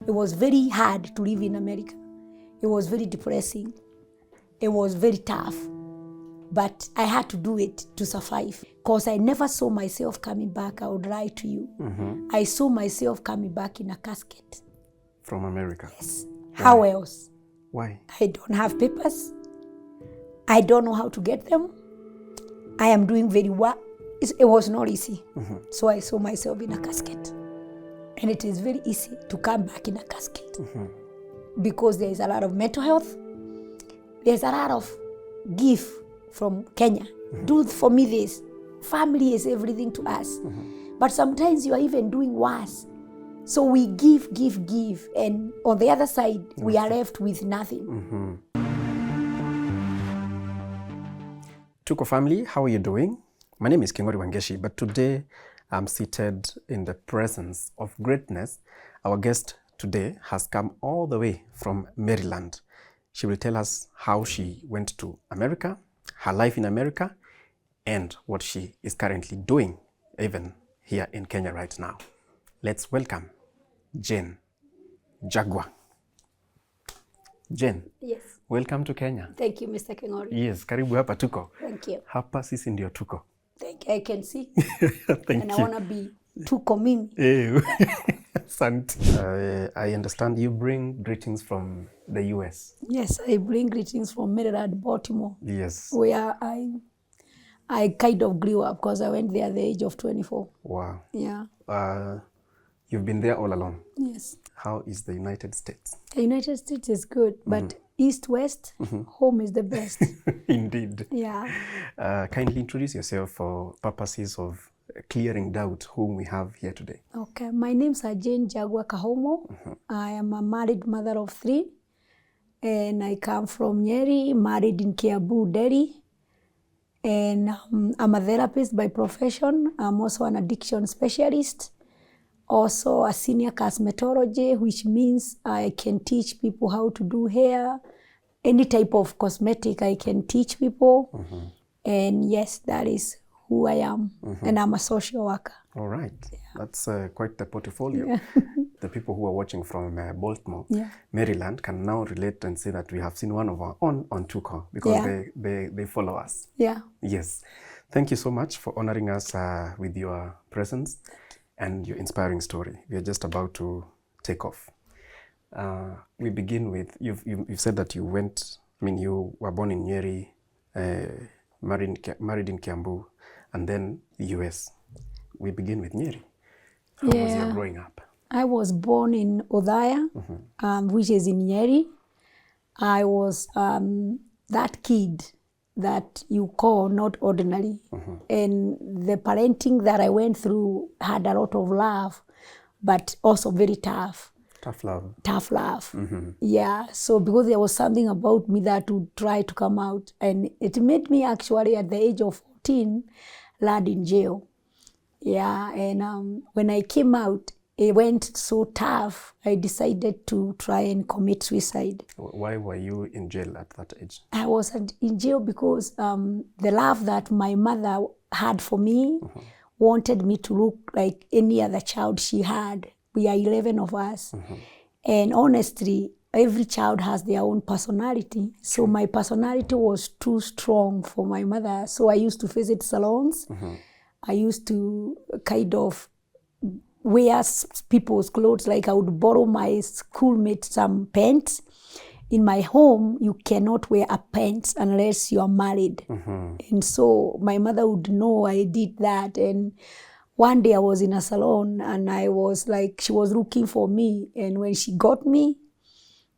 It was very hard to live in America. It was very depressing. It was very tough. But I had to do it to survive. Because I never saw myself coming back. I would lie to you. I saw myself coming back in a casket. From America? Yes. Why? How else? Why? I don't have papers. I don't know how to get them. I am doing very well. It was not easy. So I saw myself in a casket. And it is very easy to come back in a casket. Because there is a lot of mental health. There's a lot of gift from Kenya. Do for me this. Family is everything to us. But sometimes you are even doing worse. So we give. And on the other side, we are left with nothing. Tuko family, how are you doing? My name is Kingori Wangeshi, but today I'm seated in the presence of greatness. Our guest today has come all the way from Maryland. She will tell us how she went to America, her life in America, and what she is currently doing, even here in Kenya right now. Let's welcome Jane Njagua. Jane. Yes. Welcome to Kenya. Thank you, Mr. Kingori. Yes, karibu hapa Tuko. Thank you. Hapa sisi ndio Tuko. Thank you. I can see. Thank and you. I want to be Tuko mimi. I understand you bring greetings from the US. Yes, I bring greetings from Maryland, Baltimore. Yes. Where I kind of grew up because I went there at the age of 24. Wow. Yeah. You've been there all along. Yes. How is the United States? The United States is good, but East-West, home is the best. Indeed. Yeah. Kindly introduce yourself for purposes of clearing doubt whom we have here today. Okay, my name's Jane Njagua Kahomo. I am a married mother of 3, and I come from Nyeri, married in Kiambu, Delhi. And I'm a therapist by profession. I'm also an addiction specialist. Also a senior cosmetology, which means I can teach people how to do hair, any type of cosmetic I can teach people. And yes, that is who I am. And I'm a social worker. All right. Yeah. That's quite the portfolio. Yeah. The people who are watching from Baltimore, Yeah. Maryland can now relate and say that we have seen one of our own on Tuko because they follow us. Yeah. Yes. Thank you so much for honoring us with your presence and your inspiring story. We are just about to take off. We begin with, you've said that you were born in Nyeri, married in Kiambu, and then the US. We begin with Nyeri. How was your growing up? I was born in Othaya, which is in Nyeri. I was that kid that you call not ordinary. And the parenting that I went through had a lot of love, but also very tough. Tough love. Tough love. Yeah, so because there was something about me that would try to come out. And it made me actually at the age of 14, land in jail. Yeah, and when I came out, it went so tough, I decided to try and commit suicide. Why were you in jail at that age? I was in jail because the love that my mother had for me wanted me to look like any other child she had. We are 11 of us. And honestly, every child has their own personality. So my personality was too strong for my mother. So I used to visit salons. I used to kind of wear people's clothes, like I would borrow my schoolmate some pants. In my home, you cannot wear a pants unless you are married. And so my mother would know I did that. And one day I was in a salon and I was like, she was looking for me. And when she got me,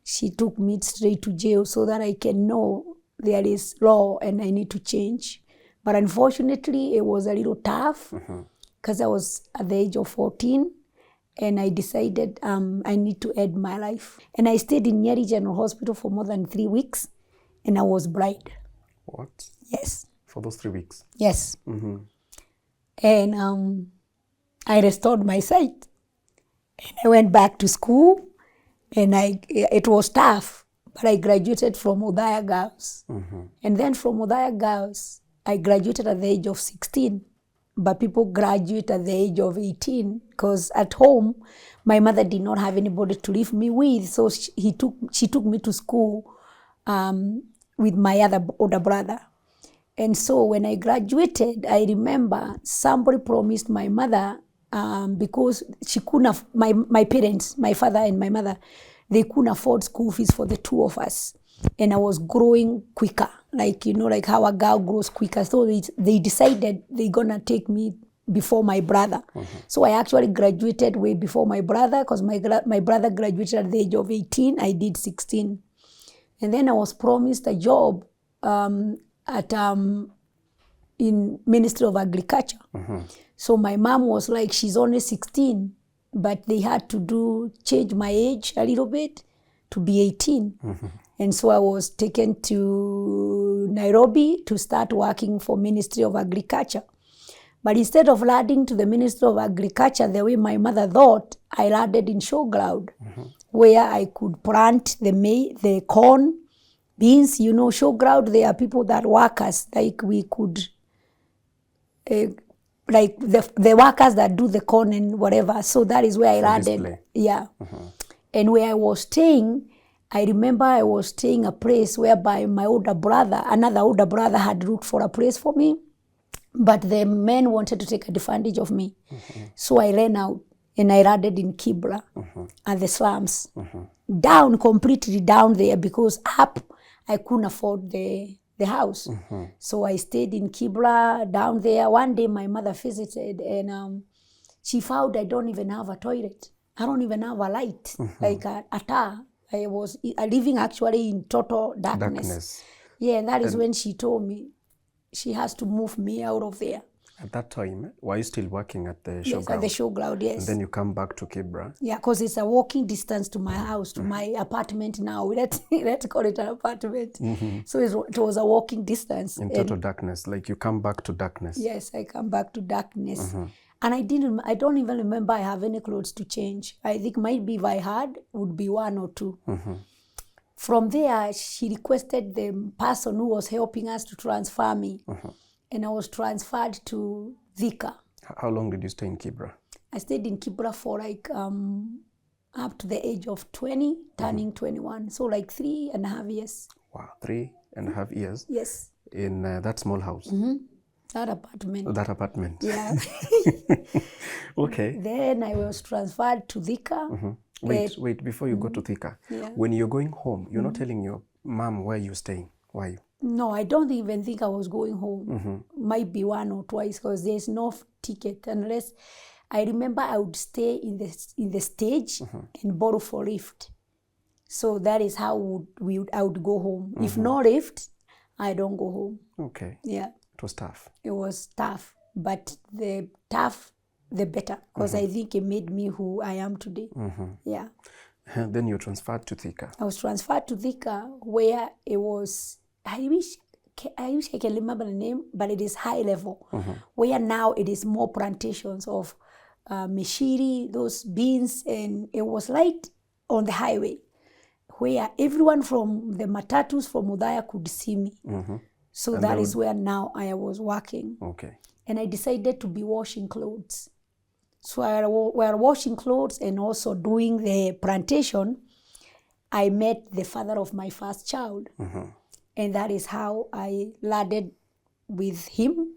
she took me straight to jail so that I can know there is law and I need to change. But unfortunately, it was a little tough because I was at the age of 14 and I decided I need to end my life. And I stayed in Nyeri General Hospital for more than 3 weeks and I was blind. What? Yes. For those 3 weeks? Yes. And I restored my sight. And I went back to school and it was tough, but I graduated from Othaya Girls. And then from Othaya Girls, I graduated at the age of 16. but people graduate at the age of 18 because at home, my mother did not have anybody to live me with. So she took me to school with my other older brother. And so when I graduated, I remember somebody promised my mother, because she couldn't have, my parents, my father and my mother, they couldn't afford school fees for the two of us. And I was growing quicker, like, like how a girl grows quicker. So they decided they're gonna take me before my brother. So I actually graduated way before my brother, because my brother graduated at the age of 18, I did 16. And then I was promised a job in Ministry of Agriculture. So my mom was like, she's only 16, but they had to change my age a little bit to be 18. And so I was taken to Nairobi to start working for Ministry of Agriculture. But instead of landing to the Ministry of Agriculture the way my mother thought, I landed in showground, where I could plant the corn, beans. Showground, there are people that workers, like we could, like the workers that do the corn and whatever. So that is where I landed. Display. Yeah. And where I was staying, I remember I was staying a place whereby my another older brother had looked for a place for me, but the men wanted to take advantage of me. So I ran out and I landed in Kibra at the slums. Down, completely down there, because up I couldn't afford the house. So I stayed in Kibra down there. One day my mother visited and she found I don't even have a toilet. I don't even have a light, like a tar. I was living actually in total darkness. Yeah, and that is when she told me she has to move me out of there. At that time, were you still working at the showground? Yes, at the showground, yes. And then you come back to Kibra? Yeah, because it's a walking distance to my house, to my apartment now. Let's call it an apartment. So it was a walking distance. In total darkness, like you come back to darkness. Yes, I come back to darkness. And I don't even remember I have any clothes to change. I think maybe if I had, would be one or two. From there, she requested the person who was helping us to transfer me. And I was transferred to Thika. How long did you stay in Kibra? I stayed in Kibra for like up to the age of 20, turning 21. So like 3.5 years. Wow, 3.5 years? Yes. In that small house? That apartment. That apartment. Yeah. Okay. Then I was transferred to Thika. Wait, before you go to Thika, when you're going home, you're not telling your mom where you're staying. Why? No, I don't even think I was going home. Might be one or twice, because there's no ticket unless I remember I would stay in the stage and borrow for lift. So that is how I would go home. If no lift, I don't go home. Okay. Yeah. It was tough. It was tough, but the better, because I think it made me who I am today. Yeah. Then you transferred to Thika. I was transferred to Thika, where it was, I wish I can remember the name, but it is high level, where now it is more plantations of mishiri, those beans, and it was right on the highway, where everyone from the matatus from Udaya could see me. So and that is where now I was working. Okay. And I decided to be washing clothes. So while washing clothes and also doing the plantation, I met the father of my first child. And that is how I landed with him,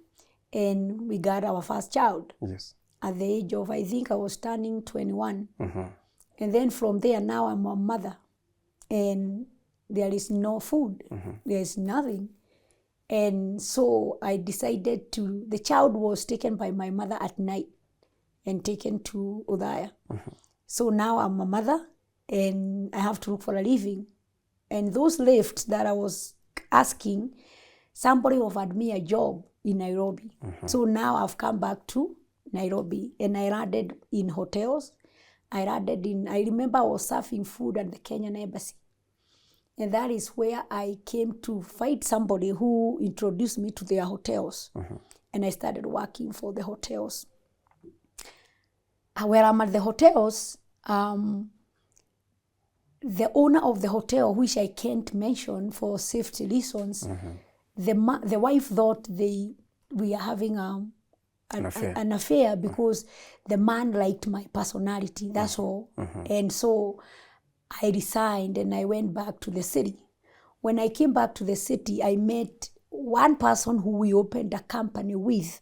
and we got our first child. Yes. At the age of, I think I was turning 21. And then from there, now I'm a mother. And there is no food. There is nothing. And so I decided the child was taken by my mother at night and taken to Udaya. So now I'm a mother and I have to look for a living. And those lifts that I was asking, somebody offered me a job in Nairobi. So now I've come back to Nairobi and I landed in hotels. I remember I was serving food at the Kenyan embassy. And that is where I came to find somebody who introduced me to their hotels. And I started working for the hotels. Where I'm at the hotels, the owner of the hotel, which I can't mention for safety reasons, the wife thought we are having an affair because the man liked my personality. That's all. And so I resigned and I went back to the city. When I came back to the city, I met one person who we opened a company with.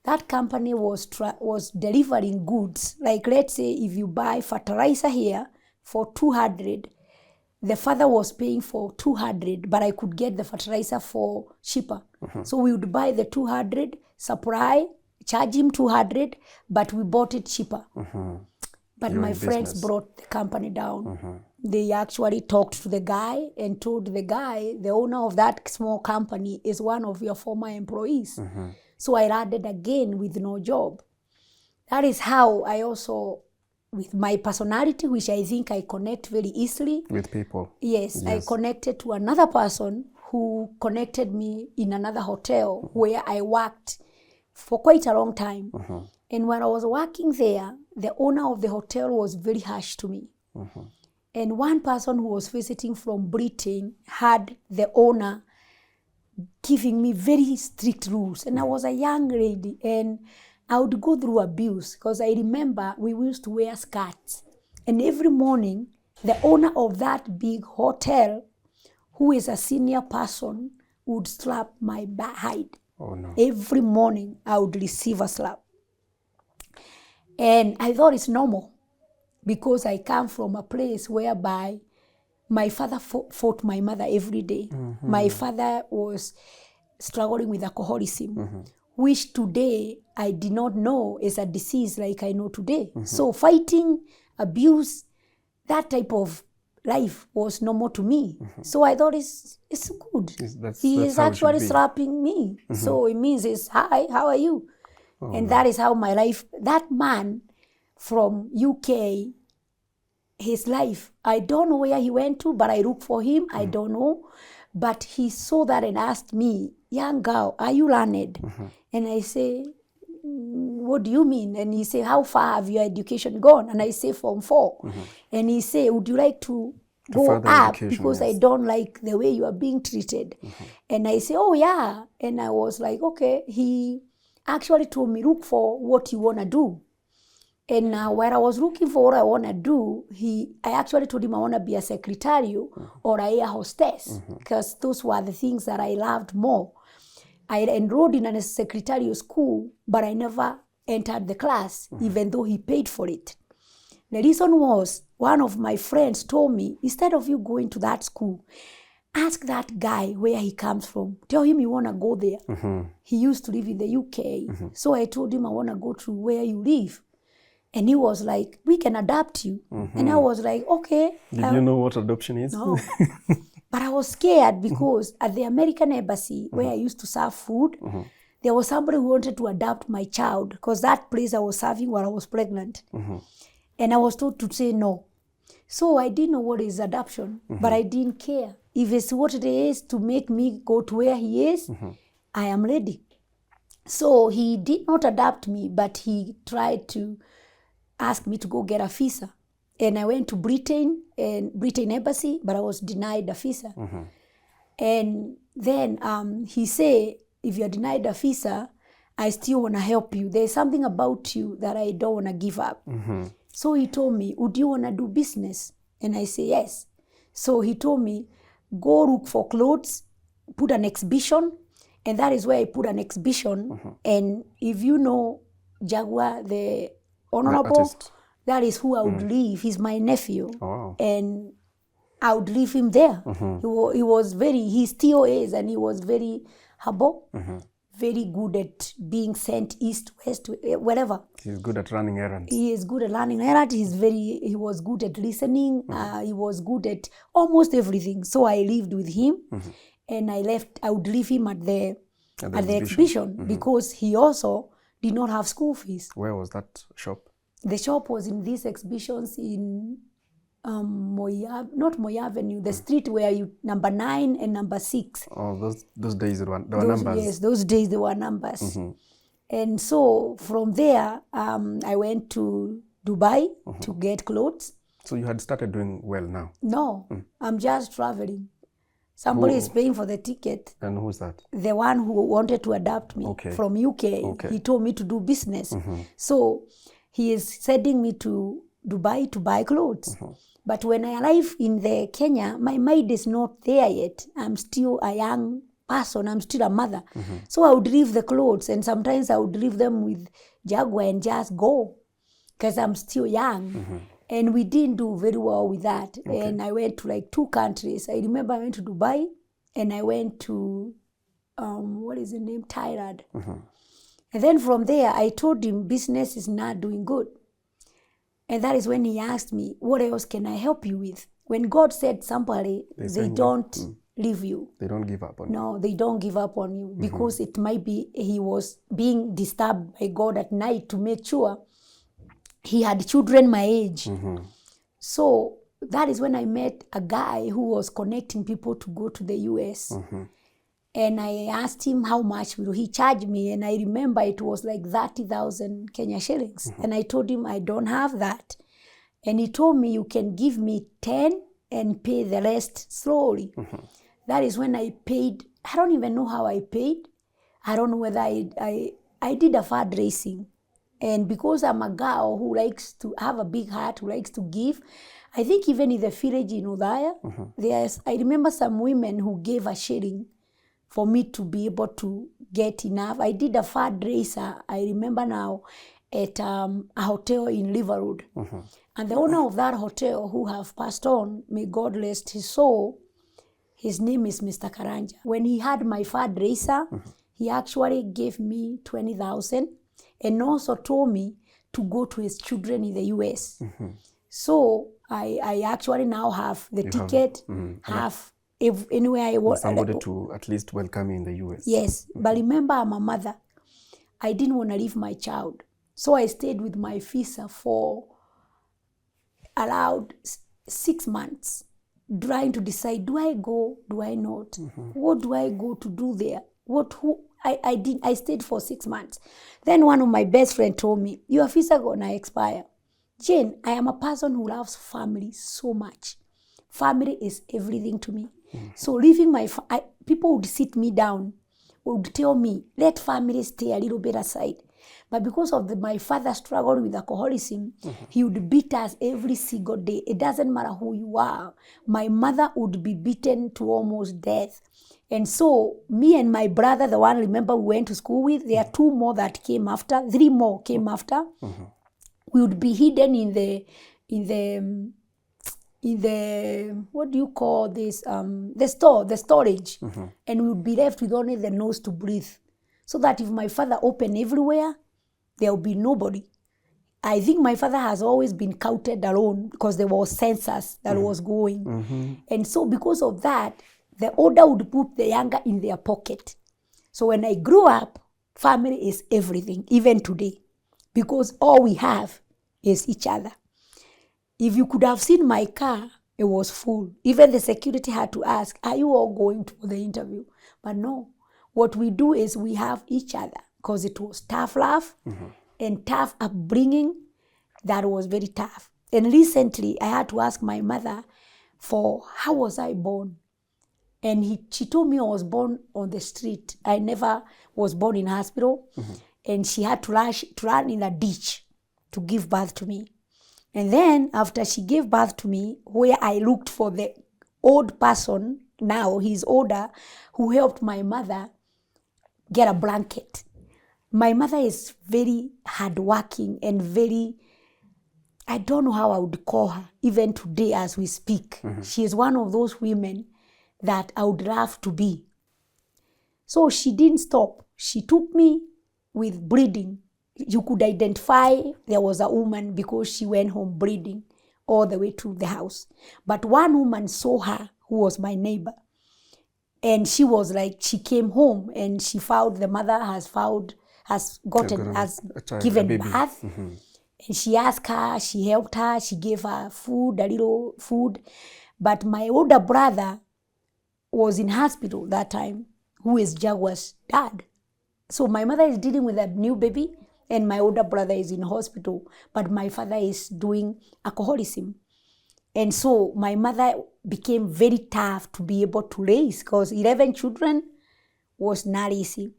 That company was delivering goods. Like, let's say if you buy fertilizer here for 200, the father was paying for 200, but I could get the fertilizer for cheaper. So we would buy the 200, supply, charge him 200, but we bought it cheaper. But my friends brought the company down. They actually talked to the guy and told the guy, the owner of that small company is one of your former employees. So I landed again with no job. That is how I also, with my personality, which I think I connect very easily. With people. Yes, I connected to another person who connected me in another hotel where I worked for quite a long time. And when I was working there, the owner of the hotel was very harsh to me. And one person who was visiting from Britain had the owner giving me very strict rules. And I was a young lady and I would go through abuse because I remember we used to wear skirts. And every morning, the owner of that big hotel, who is a senior person, would slap my hide. Oh, no. Every morning, I would receive a slap. And I thought it's normal because I come from a place whereby my father fought my mother every day. My father was struggling with alcoholism, which today I did not know is a disease like I know today. So fighting, abuse, that type of life was normal to me. So I thought it's good. He is actually slapping me. So it means it's, hi, how are you? And that is how my life, that man from UK, his life, I don't know where he went to, but I look for him, I don't know. But he saw that and asked me, young girl, are you learned? And I say, what do you mean? And he say, how far have your education gone? And I say, Form 4. And he say, would you like to go up? Because I don't like the way you are being treated. And I say, oh yeah. And I was like, okay. He actually told me, look for what you want to do. And when I was looking for what I want to do, I actually told him I want to be a secretary or a air hostess, because those were the things that I loved more. I enrolled in a secretarial school, but I never entered the class, even though he paid for it. The reason was, one of my friends told me, instead of you going to that school, ask that guy where he comes from. Tell him you want to go there. He used to live in the UK. So I told him I want to go to where you live. And he was like, we can adopt you. And I was like, okay. Did you know what adoption is? No. But I was scared because at the American embassy, where I used to serve food, there was somebody who wanted to adopt my child, because that place I was serving while I was pregnant. And I was told to say no. So I didn't know what is adoption, but I didn't care. If it's what it is to make me go to where he is, I am ready. So he did not adopt me, but he tried to ask me to go get a visa. And I went to Britain embassy, but I was denied a visa. And then he said, if you're denied a visa, I still want to help you. There's something about you that I don't want to give up. So he told me, would you want to do business? And I say, yes. So he told me, go look for clothes, put an exhibition. And that is where I put an exhibition. And if you know Njagua, the honorable, that is who I would leave. He's my nephew. And I would leave him there. He still is, and he was very humble, very good at being sent east, west, wherever. He's good at running errands. He is good at running errands. He was good at listening. He was good at almost everything. So I lived with him, and I would leave him at the exhibition because he also did not have school fees. Where was that shop? The shop was in these exhibitions in not Moy Avenue, the street where number 9 and number 6. Oh, those days there were numbers. Yes, those days there were numbers. And so from there, I went to Dubai to get clothes. So you had started doing well now? No, I'm just traveling. Somebody is paying for the ticket. And who's that? The one who wanted to adopt me from UK. Okay. He told me to do business. So he is sending me to Dubai to buy clothes. But when I arrive in the Kenya, my mind is not there yet. I'm still a young person. I'm still a mother. So I would leave the clothes, and sometimes I would leave them with Njagua and just go because I'm still young. And we didn't do very well with that. And I went to like 2 countries. I remember I went to Dubai and I went to, what is the name? Thailand. And then from there, I told him business is not doing good. And that is when he asked me, what else can I help you with? When God said somebody, they don't leave you. They don't give up on you. No, they don't give up on you because it might be he was being disturbed by God at night to make sure he had children my age. So that is when I met a guy who was connecting people to go to the US. And I asked him how much will he charge me. And I remember it was like 30,000 Kenya shillings. And I told him I don't have that. And he told me you can give me 10 and pay the rest slowly. That is when I paid. I don't even know how I paid. I don't know whether I did a fundraising. And because I'm a girl who likes to have a big heart, who likes to give, I think even in the village in Udaya, I remember some women who gave a shilling for me to be able to get enough. I did a fundraiser, I remember now, at a hotel in River Road. And the owner of that hotel, who have passed on, may God rest his soul, his name is Mr. Karanja. When he had my fundraiser, he actually gave me 20,000 and also told me to go to his children in the US. So I actually now have the ticket, have if anywhere I want somebody to at least welcome you in the US. Yes, but remember I'm a mother. I didn't want to leave my child. So I stayed with my visa for around 6 months, trying to decide, do I go, do I not? What do I go to do there? I stayed for 6 months. Then one of my best friends told me, your visa gonna expire. Jane, I am a person who loves family so much. Family is everything to me. So leaving people would sit me down, would tell me, let family stay a little bit aside. But because of my father struggled with alcoholism, he would beat us every single day. It doesn't matter who you are. My mother would be beaten to almost death. And so me and my brother, the one remember we went to school with, there are 2 more that came after, 3 more came after. We would be hidden in the what do you call this, the storage. And we would be left with only the nose to breathe. So that if my father opened everywhere, there will be nobody. I think my father has always been counted alone because there was census that was going. And so because of that, the older would put the younger in their pocket. So when I grew up, family is everything, even today, because all we have is each other. If you could have seen my car, it was full. Even the security had to ask, are you all going to the interview? But no, what we do is we have each other because it was tough love and tough upbringing that was very tough. And recently, I had to ask my mother for how was I born? And she told me I was born on the street. I never was born in hospital. And she had to run in a ditch to give birth to me. And then after she gave birth to me, where I looked for the old person, now he's older, who helped my mother get a blanket. My mother is very hardworking and very, I don't know how I would call her, even today as we speak. She is one of those women that I would love to be. So she didn't stop. She took me with bleeding. You could identify there was a woman because she went home bleeding all the way to the house. But one woman saw her, who was my neighbor. And she was like, she came home and she found the mother has given birth. And she asked her, she helped her, she gave her food, a little food. But my older brother was in hospital that time, who is Njagua's dad. So my mother is dealing with a new baby and my older brother is in hospital, but my father is doing alcoholism. And so my mother became very tough to be able to raise, because 11 children was not easy.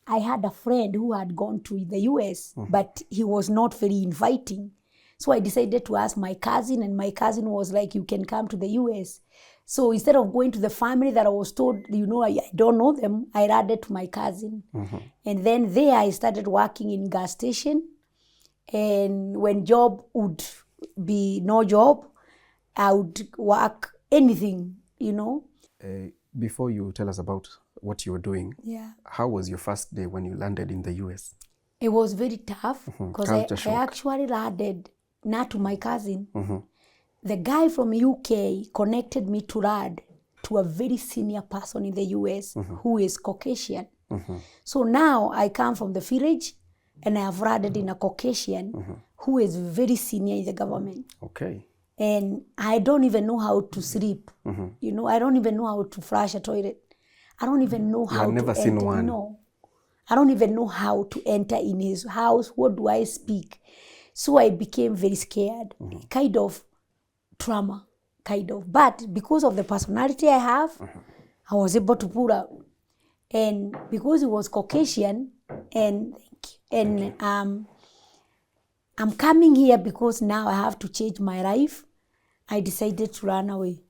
I had a friend who had gone to the US, but he was not very inviting. So I decided to ask my cousin, and my cousin was like, you can come to the US. So instead of going to the family that I was told, I don't know them, I rather to my cousin. And then there I started working in gas station. And when job would be no job, I would work anything, Before you tell us about what you were doing, how was your first day when you landed in the US? It was very tough, because I actually landed not to my cousin. The guy from UK connected me to rad to a very senior person in the US who is Caucasian. So now I come from the village and I have radded in a Caucasian who is very senior in the government. Okay. And I don't even know how to sleep. I don't even know how to flush a toilet. I don't even know how to enter. I've never seen one. No. I don't even know how to enter in his house. What do I speak? So I became very scared, kind of trauma, But because of the personality I have, I was able to pull out. And because he was Caucasian, and I'm coming here because now I have to change my life, I decided to run away.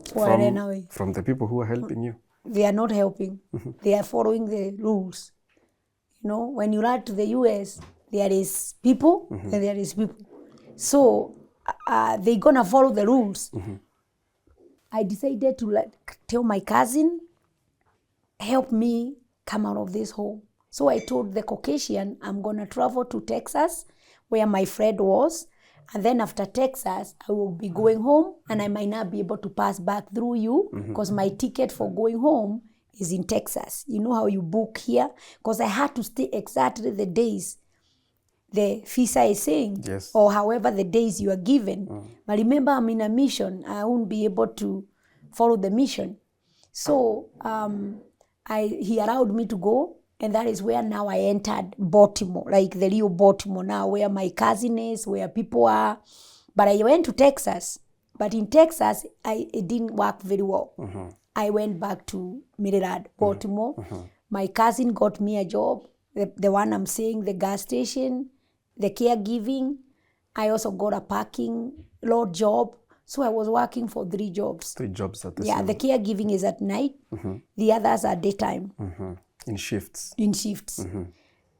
So I ran away. From the people who are helping you? They are not helping. They are following the rules. When you run to the US, there is people and there is people. So they're going to follow the rules. I decided to tell my cousin, help me come out of this hole. So I told the Caucasian, I'm going to travel to Texas, where my friend was. And then after Texas, I will be going home, and I might not be able to pass back through you, because my ticket for going home is in Texas. You know how you book here? Because I had to stay exactly the days the visa is saying, or however the days you are given. But remember, I'm in a mission. I won't be able to follow the mission. So he allowed me to go, and that is where now I entered Baltimore, like the real Baltimore now, where my cousin is, where people are. But I went to Texas. But in Texas, it didn't work very well. I went back to Maryland, Baltimore. My cousin got me a job, the one I'm saying, the gas station, the caregiving. I also got a parking lot job. So I was working for 3 jobs. 3 jobs at the same. The caregiving is at night. The others are daytime. In shifts.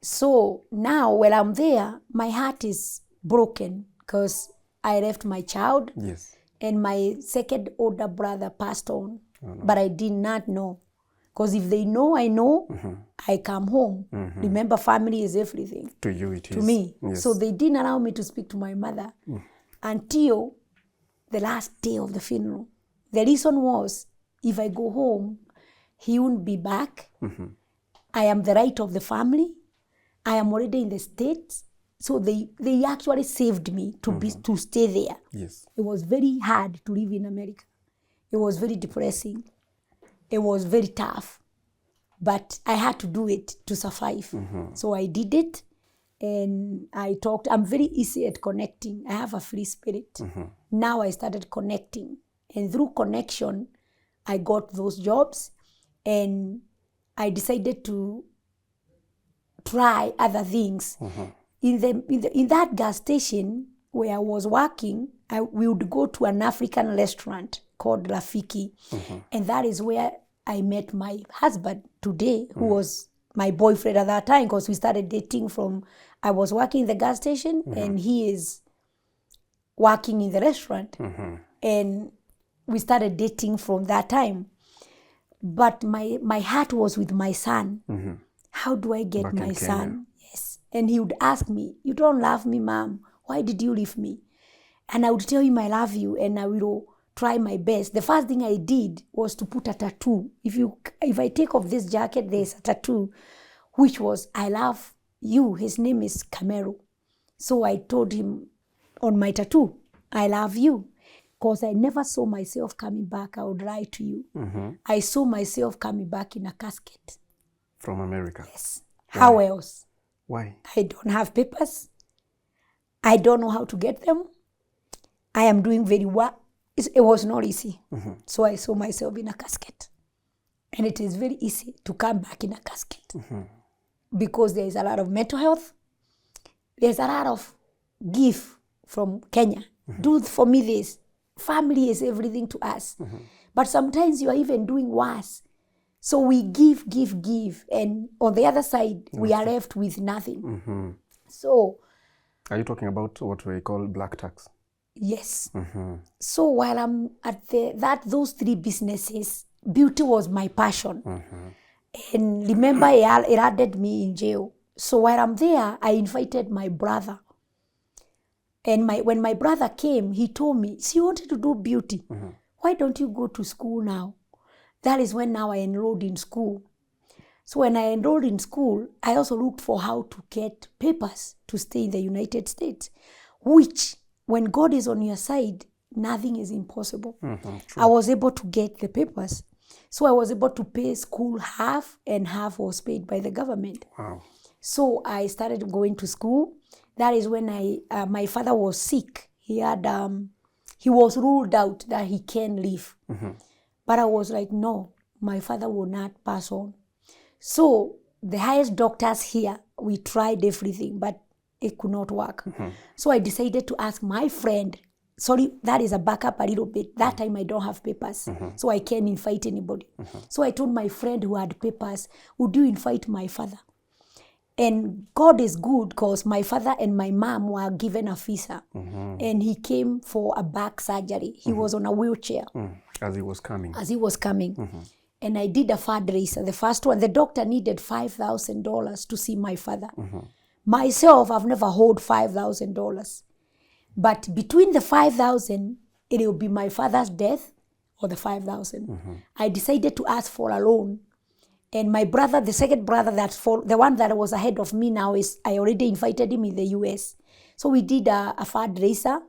So now when I'm there, my heart is broken because I left my child. And my second older brother passed on. But I did not know. Because if they know, I know, I come home. Remember, family is everything. To you it is. To me. So they didn't allow me to speak to my mother until the last day of the funeral. The reason was, if I go home, he wouldn't be back. I am the right of the family. I am already in the States. So they actually saved me to stay there. It was very hard to live in America. It was very depressing. It was very tough. But I had to do it to survive. So I did it. And I talked. I'm very easy at connecting. I have a free spirit. Now I started connecting. And through connection, I got those jobs. And I decided to try other things. In that gas station where I was working, we would go to an African restaurant called Rafiki. And that is where I met my husband today, who was my boyfriend at that time, because we started dating from, I was working in the gas station and he is working in the restaurant. And we started dating from that time. But my heart was with my son. How do I get my son? Yes. And he would ask me, you don't love me, Mom. Why did you leave me? And I would tell him I love you and I will try my best. The first thing I did was to put a tattoo. If I take off this jacket, there's a tattoo, which was, I love you. His name is Camero. So I told him on my tattoo, I love you. Because I never saw myself coming back. I would lie to you. I saw myself coming back in a casket. From America? Yes. Why? How else? Why? I don't have papers. I don't know how to get them. I am doing very well. it was not easy. So I saw myself in a casket. And it is very easy to come back in a casket because there is a lot of mental health. There's a lot of gift from Kenya. Do for me this. Family is everything to us. But sometimes you are even doing worse. So we give. And on the other side, we are left with nothing. So... Are you talking about what we call black tax? Yes. So while I'm at those three businesses, beauty was my passion. And remember, it added me in jail. So while I'm there, I invited my brother. And when my brother came, he told me, see, you wanted to do beauty. Why don't you go to school now? That is when now I enrolled in school. So when I enrolled in school, I also looked for how to get papers to stay in the United States, which when God is on your side, nothing is impossible. I was able to get the papers. So I was able to pay school half, and half was paid by the government. Wow. So I started going to school. That is when my father was sick. He was ruled out that he can't live. But I was like, no, my father will not pass on. So the highest doctors here, we tried everything, but it could not work. So I decided to ask my friend, sorry, that is a backup a little bit. That time I don't have papers, so I can't invite anybody. So I told my friend who had papers, would you invite my father? And God is good because my father and my mom were given a visa. And he came for a back surgery. He was on a wheelchair. As he was coming. And I did a fundraiser, the first one. The doctor needed $5,000 to see my father. Myself, I've never hold $5,000. But between the 5,000, it will be my father's death or the 5,000. I decided to ask for a loan. And my brother, the second brother, the one that was ahead of me now, I already invited him in the US. So we did a fundraiser,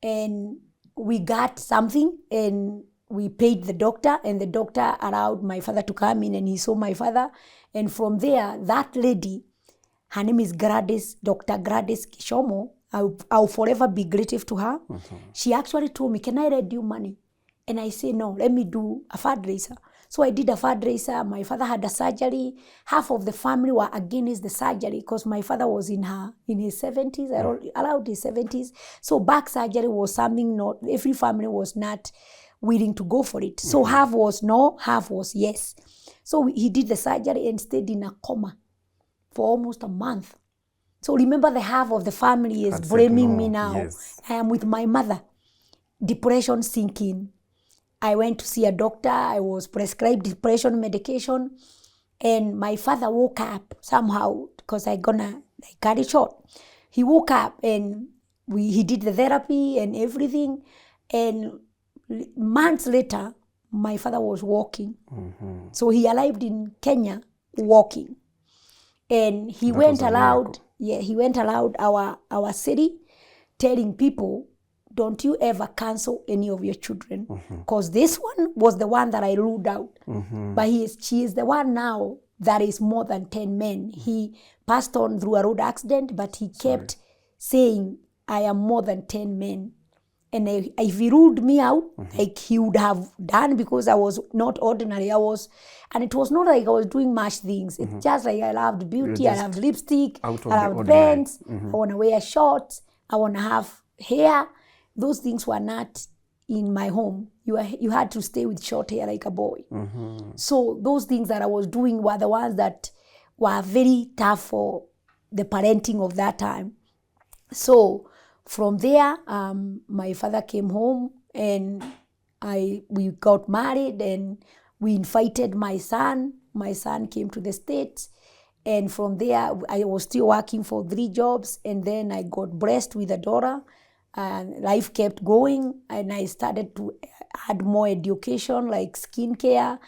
and we got something, and we paid the doctor, and the doctor allowed my father to come in, and he saw my father. And from there, that lady, her name is Dr. Gladys Kishomo. I'll forever be grateful to her. She actually told me, can I lend you money? And I say, no, let me do a fundraiser. So I did a fundraiser. My father had a surgery. Half of the family were against the surgery because my father was in his 70s, around his 70s. So back surgery was something not, every family was not willing to go for it. So half was no, half was yes. So he did the surgery and stayed in a coma for almost a month. So remember, the half of the family is blaming me now. Yes. I am with my mother. Depression sinking. I went to see a doctor. I was prescribed depression medication. And my father woke up somehow, because I cut it short. He woke up and he did the therapy and everything. And months later, my father was walking. So he arrived in Kenya walking. And he went aloud our city, telling people, don't you ever cancel any of your children. Because this one was the one that I ruled out. But she is the one now that is more than 10 men. He passed on through a road accident, but he kept saying, I am more than 10 men. And if he ruled me out, like he would have done, because I was not ordinary. And it was not like I was doing much things. It's just like I loved beauty, I loved lipstick, I loved pants, I want to wear shorts, I want to have hair. Those things were not in my home. You had to stay with short hair like a boy. So those things that I was doing were the ones that were very tough for the parenting of that time. So from there, my father came home, and we got married, and we invited my son. My son came to the States, and from there, I was still working for 3 jobs, and then I got blessed with a daughter, and life kept going, and I started to add more education, like skincare,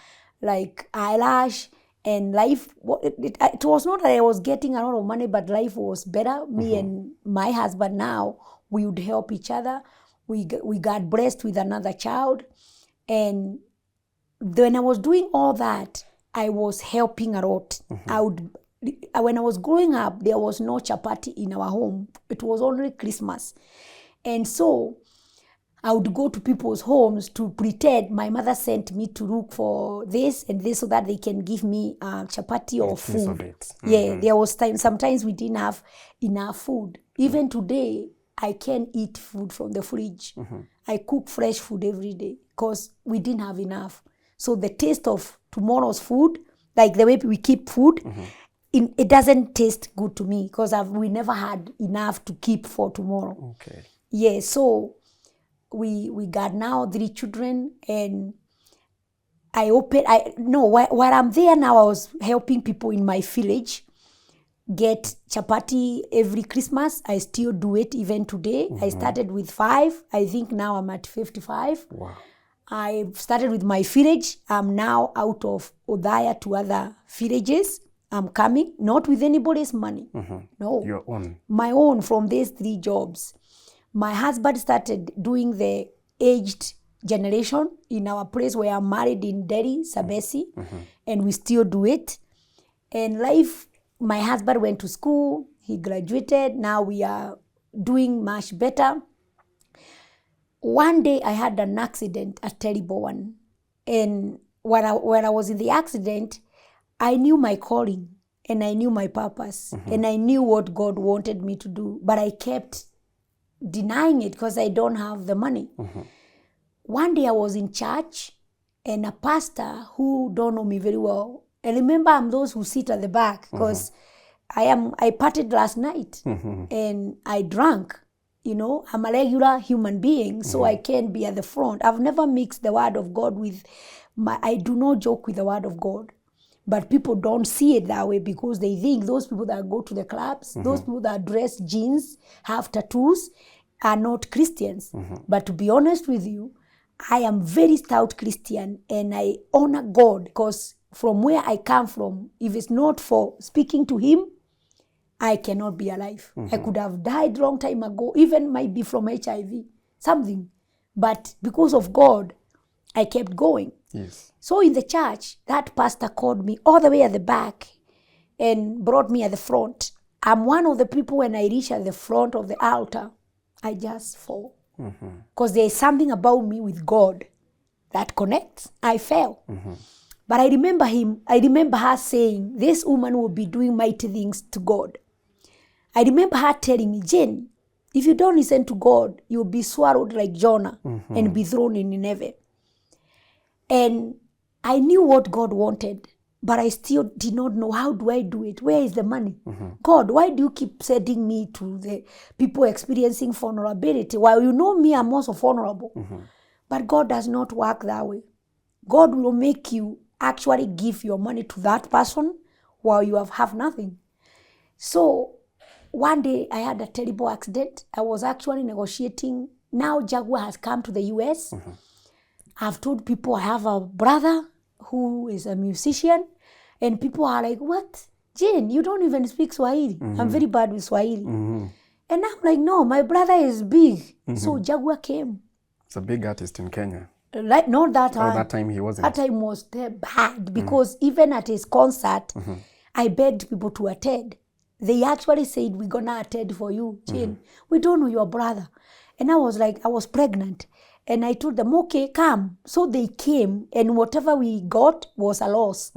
like eyelash, and life, it was not that I was getting a lot of money, but life was better. Me and my husband now, we would help each other. We got blessed with another child. And when I was doing all that, I was helping a lot. When I was growing up, there was no chapati in our home. It was only Christmas. And so I would go to people's homes to pretend my mother sent me to look for this and this so that they can give me chapati or food. Yeah, there was time. Sometimes we didn't have enough food. Even today, I can eat food from the fridge. I cook fresh food every day because we didn't have enough. So the taste of tomorrow's food, like the way we keep food, it doesn't taste good to me because we never had enough to keep for tomorrow. Okay. Yeah, so we got now 3 children, and while I'm there now, I was helping people in my village get chapati every Christmas. I still do it even today. I started with 5. I think now I'm at 55. Wow. I started with my village. I'm now out of Odaya to other villages. I'm coming, not with anybody's money. No. Your own. My own from these 3 jobs. My husband started doing the aged generation in our place where I'm married in Delhi, Sabesi, and we still do it. And life, my husband went to school, he graduated, now we are doing much better. One day I had an accident, a terrible one. And when I was in the accident, I knew my calling and I knew my purpose and I knew what God wanted me to do, but I kept denying it because I don't have the money. One day I was in church and a pastor who don't know me very well, and remember I'm those who sit at the back because I partied last night and I drank. You know, I'm a regular human being, so I can't be at the front. I've never mixed the word of God I do not joke with the word of God. But people don't see it that way because they think those people that go to the clubs, those people that dress jeans, have tattoos, are not Christians. But to be honest with you, I am very stout Christian and I honor God because from where I come from, if it's not for speaking to Him, I cannot be alive. I could have died long time ago, even might be from HIV, something. But because of God, I kept going. Yes. So in the church, that pastor called me all the way at the back and brought me at the front. I'm one of the people when I reach at the front of the altar, I just fall. Because there's something about me with God that connects. I fell. But I remember her saying, this woman will be doing mighty things to God. I remember her telling me, Jane, if you don't listen to God, you'll be swallowed like Jonah and be thrown in Nineveh. And I knew what God wanted, but I still did not know, how do I do it? Where is the money? God, why do you keep sending me to the people experiencing vulnerability? While you know me, I'm also vulnerable. But God does not work that way. God will make you actually give your money to that person while you have nothing. So one day I had a terrible accident. I was actually negotiating. Now Njagua has come to the US. I've told people I have a brother who is a musician, and people are like, what? Jane, you don't even speak Swahili. I'm very bad with Swahili. And I'm like, no, my brother is big. So Njagua came. It's a big artist in Kenya. Like, not that time. Oh, that time he wasn't. That time was bad because even at his concert, I begged people to attend. They actually said, we're going to attend for you, Jane. We don't know your brother. And I was like, I was pregnant. And I told them, okay, come. So they came, and whatever we got was a loss.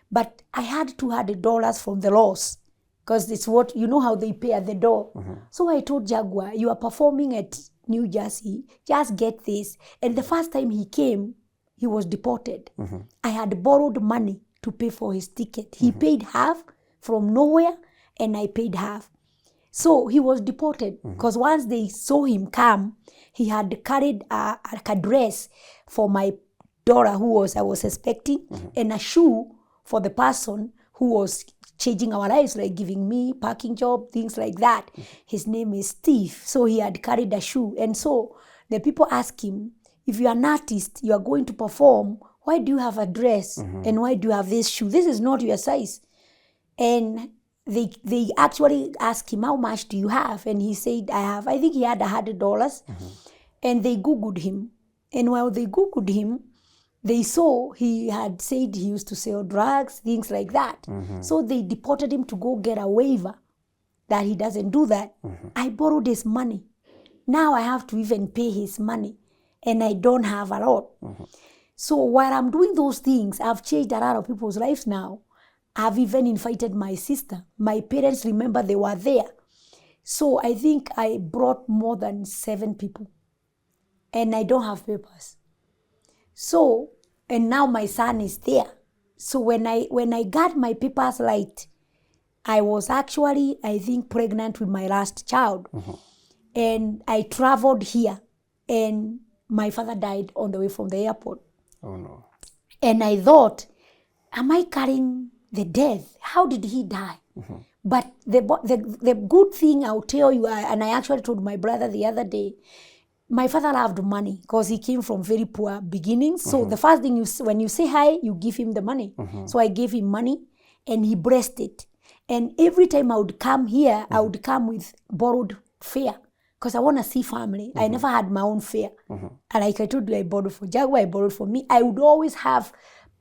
But I had $200 from the loss, because it's what, you know how they pay at the door. So I told Njagua, you are performing at New Jersey, just get this. And the first time he came, he was deported. I had borrowed money to pay for his ticket. He paid half from nowhere, and I paid half. So he was deported, because once they saw him come, he had carried a dress for my daughter who I was expecting, and a shoe for the person who was changing our lives, like giving me parking job, things like that. His name is Steve. So he had carried a shoe. And so the people ask him, if you're an artist, you are going to perform, why do you have a dress? And why do you have this shoe? This is not your size. And they actually asked him, how much do you have? And he said, I think he had $100. And they Googled him. And while they Googled him, they saw he had said he used to sell drugs, things like that. So they deported him to go get a waiver that he doesn't do that. I borrowed his money Now I have to even pay his money, and I don't have a lot. So while I'm doing those things, I've changed a lot of people's lives now. I've even invited my sister. My parents, remember, they were there. So I think I brought more than 7 people. And I don't have papers. So, and now my son is there. So when I got my papers right, I was actually, I think, pregnant with my last child. And I traveled here. And my father died on the way from the airport. Oh, no. And I thought, am I carrying the death? How did he die? But the good thing I'll tell you, and I actually told my brother the other day, my father loved money because he came from very poor beginnings. So the first thing, when you say hi, you give him the money. So I gave him money and he blessed it. And every time I would come here, I would come with borrowed fare because I want to see family. I never had my own fare. And like I told you, I borrowed for Njagua, I borrowed for me. I would always have,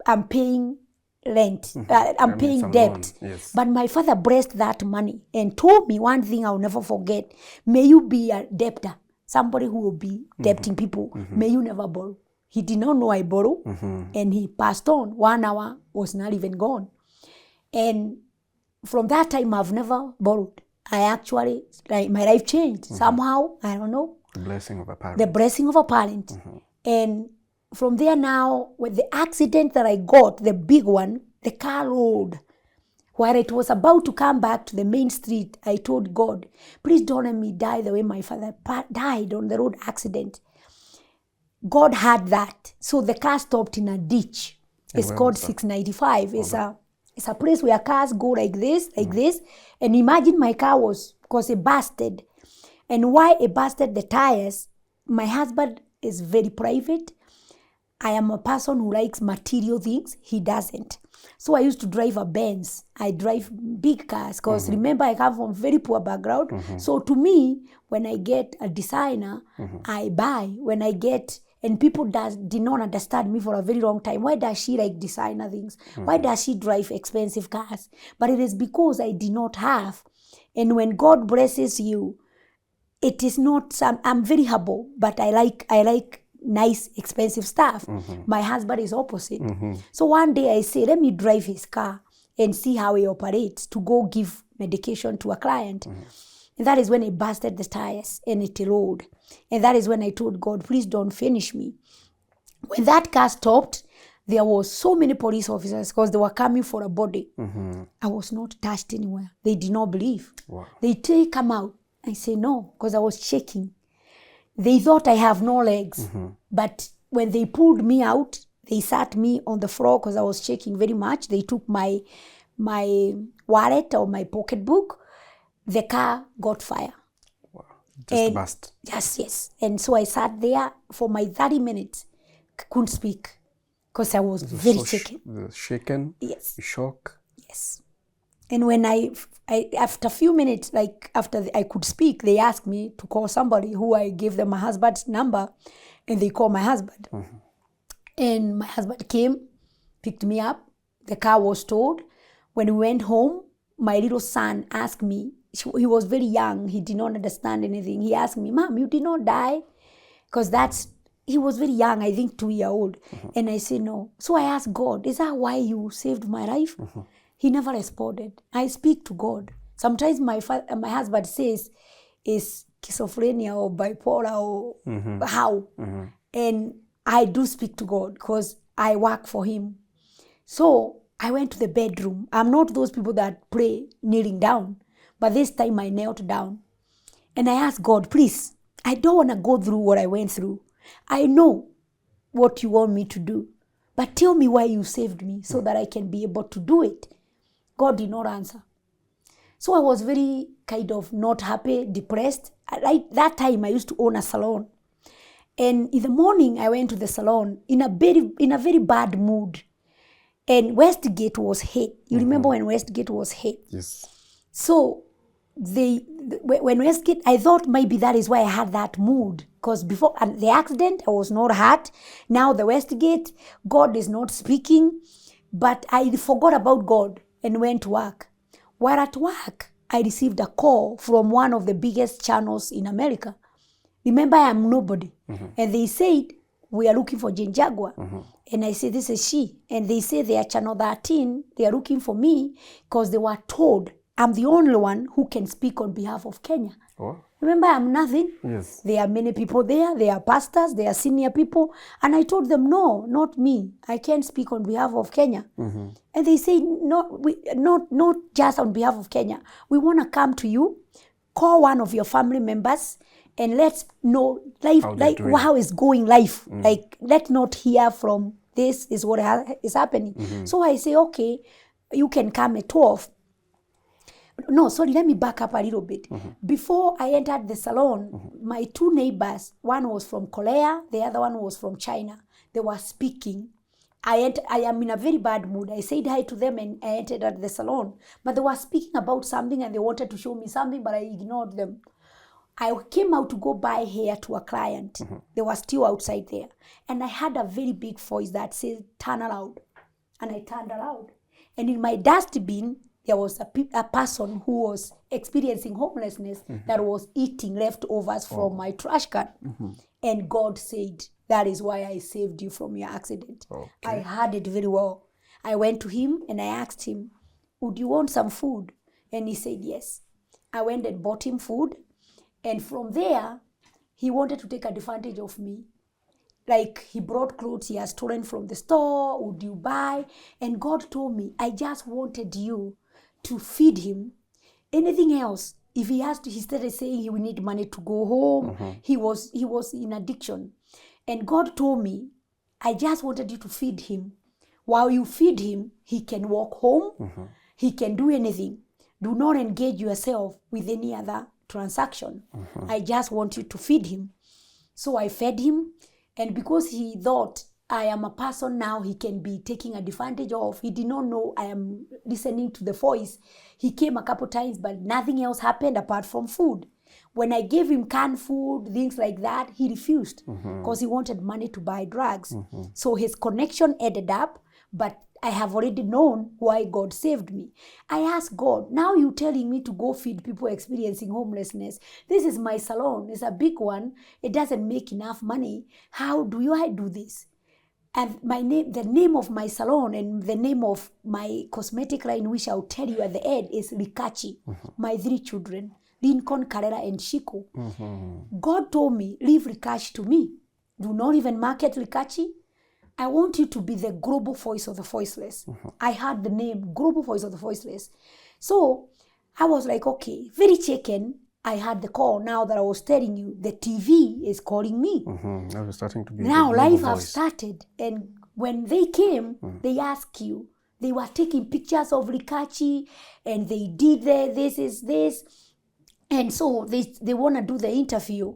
I'm paying rent, I'm paying debt. Yes. But my father blessed that money and told me one thing I'll never forget. May you be a debtor, somebody who will be debting people. May you never borrow. He did not know I borrow, and he passed on. 1 hour was not even gone. And from that time, I've never borrowed. I actually, like, my life changed. Somehow, I don't know. The blessing of a parent. The blessing of a parent. And from there now, with the accident that I got, the big one, the car rolled. While it was about to come back to the main street, I told God, please don't let me die the way my father died on the road accident. God had that. So the car stopped in a ditch. It's called 695. It's a place where cars go like this. And imagine my car was, because it busted. And why it busted the tires, my husband is very private. I am a person who likes material things. He doesn't. So I used to drive a Benz. I drive big cars because remember, I come from very poor background. So to me, when I get a designer, I buy. When I get, and people did not understand me for a very long time. Why does she like designer things? Why does she drive expensive cars? But it is because I did not have. And when God blesses you, it is not some, I'm very humble, but I like nice, expensive stuff. My husband is opposite. So one day I say, let me drive his car and see how he operates to go give medication to a client. And that is when he busted the tires and it rolled. And that is when I told God, please don't finish me. When that car stopped, there was so many police officers because they were coming for a body. I was not touched anywhere. They did not believe. Wow. They say, come out. I say no, because I was shaking. They thought I have no legs. But when they pulled me out, they sat me on the floor because I was shaking very much. They took my wallet or my pocketbook. The car got fire. Wow. Just burst. Yes. And so I sat there for my 30 minutes. Couldn't speak because I was very shaken. Shaken? Yes. Shock? Yes. And when I after a few minutes, like after I could speak, they asked me to call somebody who I gave them my husband's number, and they called my husband. And my husband came, picked me up. The car was towed. When we went home, my little son asked me, he was very young, he did not understand anything. He asked me, Mom, you did not die? Because he was very young, I think 2-year-old. And I said, no. So I asked God, is that why you saved my life? He never responded. I speak to God. Sometimes my husband says, is schizophrenia or bipolar or how? And I do speak to God because I work for him. So I went to the bedroom. I'm not those people that pray kneeling down. But this time I knelt down. And I asked God, please, I don't want to go through what I went through. I know what you want me to do. But tell me why you saved me so that I can be able to do it. God did not answer. So I was very kind of not happy, depressed. That time I used to own a salon. And in the morning I went to the salon in a very bad mood. And Westgate was hit. You remember when Westgate was hit? Yes. So when Westgate, I thought maybe that is why I had that mood. Because before the accident, I was not hurt. Now the Westgate, God is not speaking. But I forgot about God and went to work. While at work, I received a call from one of the biggest channels in America. Remember, I am nobody. And they said, we are looking for Njagua. And I said, this is she. And they say they are channel 13. They are looking for me because they were told I'm the only one who can speak on behalf of Kenya. Oh. Remember, I'm nothing. Yes. There are many people there. There are pastors. There are senior people. And I told them, no, not me. I can't speak on behalf of Kenya. And they say, not just on behalf of Kenya. We want to come to you, call one of your family members, and let's know life, how is going life. Like, let's not hear from this is what is happening. So I say, okay, you can come at 12. No, sorry, let me back up a little bit. Before I entered the salon, my two neighbors, one was from Korea, the other one was from China. They were speaking. I am in a very bad mood. I said hi to them and I entered at the salon. But they were speaking about something and they wanted to show me something, but I ignored them. I came out to go buy hair to a client. They were still outside there. And I had a very big voice that said, turn around. And I turned around. And in my dustbin, there was a person who was experiencing homelessness that was eating leftovers from my trash can. And God said, that is why I saved you from your accident. Okay. I heard it very well. I went to him and I asked him, would you want some food? And he said, yes. I went and bought him food. And from there, he wanted to take advantage of me. Like, he brought clothes he has stolen from the store. Would you buy? And God told me, I just wanted you to feed him. Anything else, if he has to, he started saying he will need money to go home. He was in addiction. And God told me, I just wanted you to feed him. While you feed him, he can walk home. He can do anything. Do not engage yourself with any other transaction. I just want you to feed him. So I fed him. And because he thought I am a person now he can be taking advantage of, he did not know I am listening to the voice. He came a couple times, but nothing else happened apart from food. When I gave him canned food, things like that, he refused because he wanted money to buy drugs. So his connection ended up, but I have already known why God saved me. I asked God, now you're telling me to go feed people experiencing homelessness. This is my salon. It's a big one. It doesn't make enough money. How do I do this? And the name of my salon and the name of my cosmetic line, which I'll tell you at the end, is Rikachi. My 3 children, Lincoln, Karera, and Shiko. God told me, leave Rikachi to me. Do not even market Rikachi. I want you to be the global voice of the voiceless. I had the name global voice of the voiceless. So I was like, okay, very chicken. I had the call. Now that I was telling you, the TV is calling me. I was starting to be now life has started. And when they came, they asked you. They were taking pictures of Rikachi and they did this. And so they want to do the interview.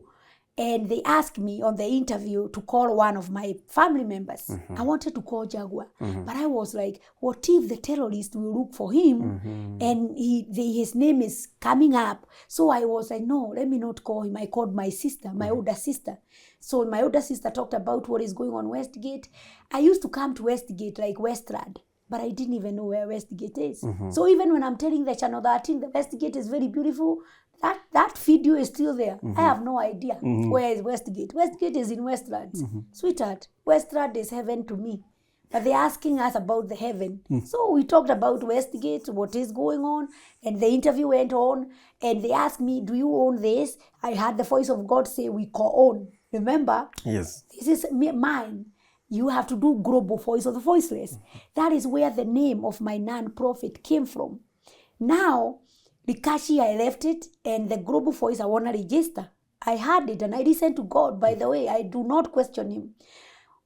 And they asked me on the interview to call one of my family members. I wanted to call Njagua. But I was like, what if the terrorist will look for him and his name is coming up? So I was like, no, let me not call him. I called my sister, my older sister. So my older sister talked about what is going on Westgate. I used to come to Westgate like Westrad, but I didn't even know where Westgate is. So even when I'm telling the channel 13, the Westgate is very beautiful, that video is still there. I have no idea where is Westgate. Westgate is in Westlands. Sweetheart, Westland is heaven to me. But they're asking us about the heaven. So we talked about Westgate, what is going on, and the interview went on, and they asked me, do you own this? I heard the voice of God say, we co-own. Remember? Yes. This is mine. You have to do global voice of the voiceless. That is where the name of my non-profit came from. Now, Rikachi, I left it, and the global voice I want to register. I had it, and I listened to God. By the way, I do not question him.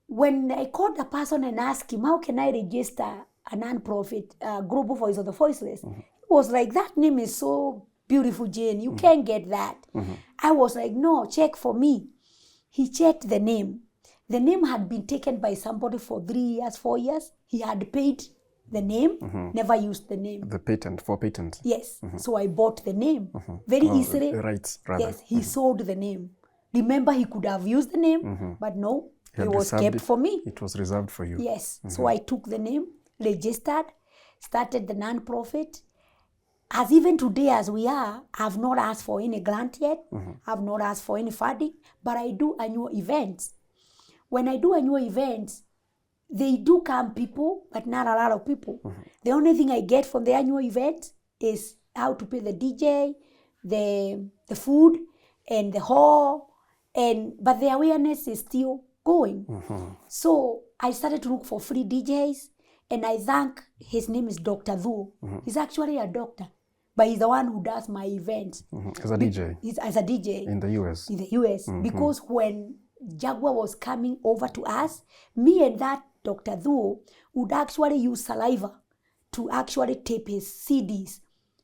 When I called the person and asked him, how can I register a non-profit, global voice of the voiceless? He was like, that name is so beautiful, Jane. You can't get that. I was like, no, check for me. He checked the name. The name had been taken by somebody for 3 years, 4 years. He had paid the name, never used the name. The patent, for patent. Yes. So I bought the name very easily. The rights, rather. Yes, he sold the name. Remember, he could have used the name, but no, it was kept for me. It was reserved for you. Yes. So I took the name, registered, started the non-profit. as even today as we are, I've not asked for any grant yet. I've not asked for any funding, but I do annual events. When I do annual events, they do come people, but not a lot of people. The only thing I get from the annual event is how to pay the DJ, the food, and the hall, but the awareness is still going. So I started to look for free DJs, and I thank, his name is Dr. Tuko. He's actually a doctor, but he's the one who does my events. As a DJ? As a DJ. In the US? In the US. Because when Njagua was coming over to us, me and that Dr. Tuko would actually use saliva to actually tape his CDs,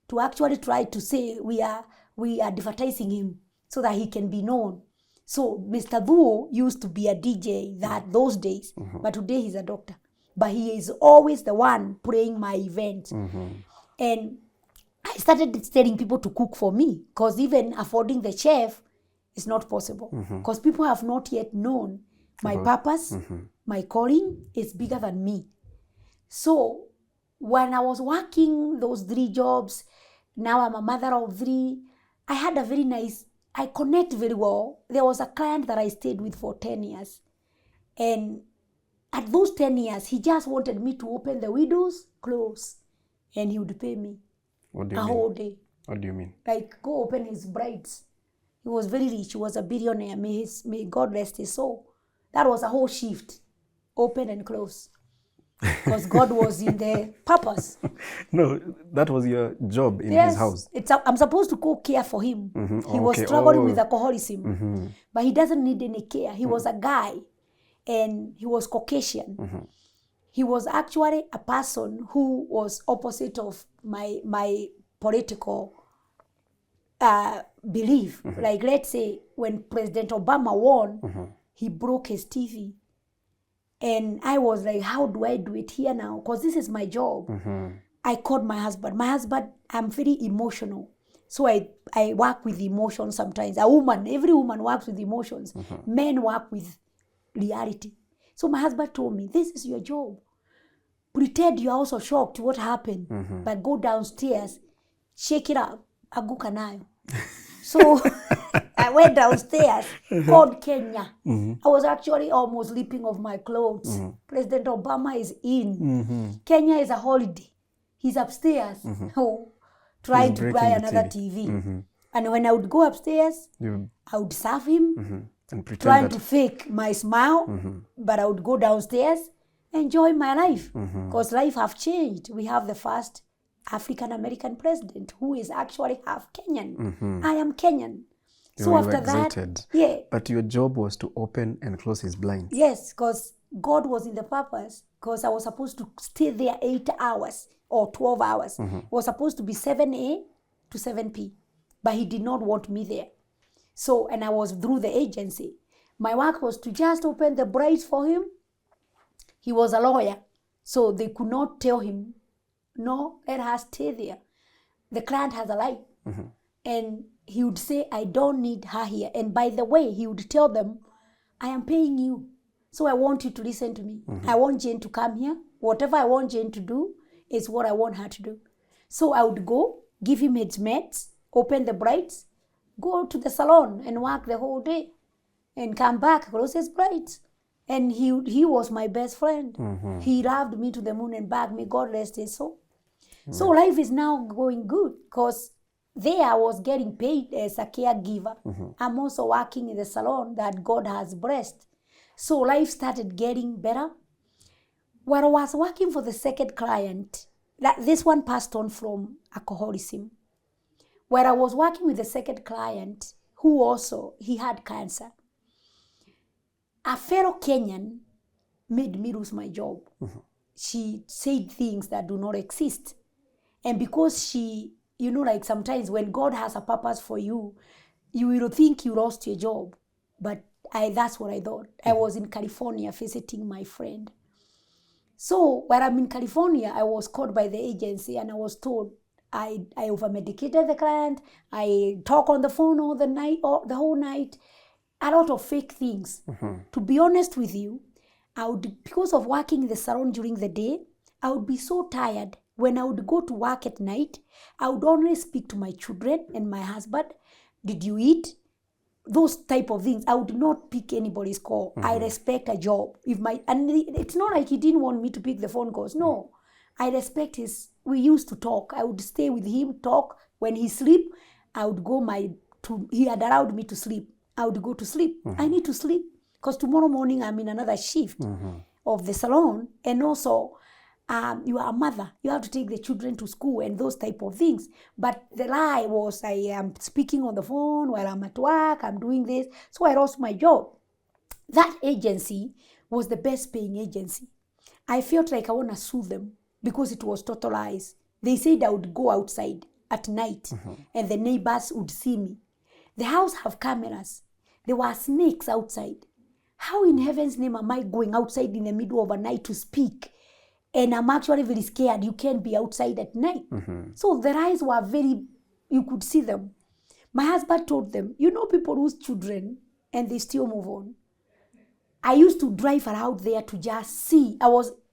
to actually try to say we are advertising him so that he can be known. So Mr. Tuko used to be a DJ those days, but today he's a doctor. But he is always the one playing my events. And I started telling people to cook for me, because even affording the chef is not possible, because people have not yet known my purpose, my calling is bigger than me. So when I was working those 3 jobs, now I'm a mother of 3, I had a very nice, I connect very well. There was a client that I stayed with for 10 years. And at those 10 years, he just wanted me to open the windows, close, and he would pay me a whole day. What do you mean? Like, go open his brides. He was very rich. He was a billionaire. May God rest his soul. That was a whole shift, open and close, because God was in the purpose. No, that was your job in his house. I'm supposed to go care for him. He was struggling with alcoholism, but he doesn't need any care. He was a guy, and he was Caucasian. He was actually a person who was opposite of my political belief. Like, let's say when President Obama won, he broke his TV. And I was like, how do I do it here now? Because this is my job. I called my husband. My husband, I'm very emotional. So I work with emotions sometimes. Every woman works with emotions. Men work with reality. So my husband told me, this is your job. Pretend you're also shocked what happened, but go downstairs, shake it up, aguka nayo. So I went downstairs, called Kenya. I was actually almost leaping off my clothes. President Obama is in. Kenya is a holiday. He's upstairs, trying to buy another TV. And when I would go upstairs, I would serve him, and pretend trying to fake my smile, but I would go downstairs, enjoy my life, because life have changed. We have the first African-American president who is actually half Kenyan. I am Kenyan. So after that, But your job was to open and close his blinds. Yes, because God was in the purpose, because I was supposed to stay there 8 hours or 12 hours. It was supposed to be 7 a to 7 p, but he did not want me there. So, and I was through the agency. My work was to just open the brides for him. He was a lawyer, so they could not tell him, no, let her stay there. The client has a life. And he would say, I don't need her here. And by the way, he would tell them, I am paying you, so I want you to listen to me. I want Jane to come here. Whatever I want Jane to do is what I want her to do. So I would go, give him his meds, open the brides, go to the salon and work the whole day, and come back, close his brides. And he was my best friend. He loved me to the moon and back. May God rest his soul. So life is now going good, because there I was getting paid as a caregiver. I'm also working in the salon that God has blessed. So life started getting better. When I was working for the second client, this one passed on from alcoholism. Where I was working with the second client, who also, he had cancer. A fellow Kenyan made me lose my job. She said things that do not exist. And because she, like sometimes when God has a purpose for you, you will think you lost your job. But that's what I thought. I was in California visiting my friend. So when I'm in California, I was called by the agency and I was told I over-medicated the client. I talk on the phone all the night, or the whole night. A lot of fake things. To be honest with you, because of working in the salon during the day, I would be so tired When I would go to work at night, I would only speak to my children and my husband. Did you eat? Those type of things. I would not pick anybody's call. I respect a job. And it's not like he didn't want me to pick the phone calls. No, I respect we used to talk. I would stay with him, talk. When he sleep, I would go he had allowed me to sleep. I would go to sleep. I need to sleep because tomorrow morning I'm in another shift of the salon. And also, you are a mother. You have to take the children to school and those type of things. But the lie was I am speaking on the phone while I'm at work. I'm doing this. So I lost my job. That agency was the best paying agency. I felt like I want to sue them because it was total lies. They said I would go outside at night and the neighbors would see me. The house have cameras. There were snakes outside. How in heaven's name am I going outside in the middle of the night to speak? And I'm actually very scared. You can't be outside at night. So the lies were you could see them. My husband told them, people lose children and they still move on. I used to drive around there to just see.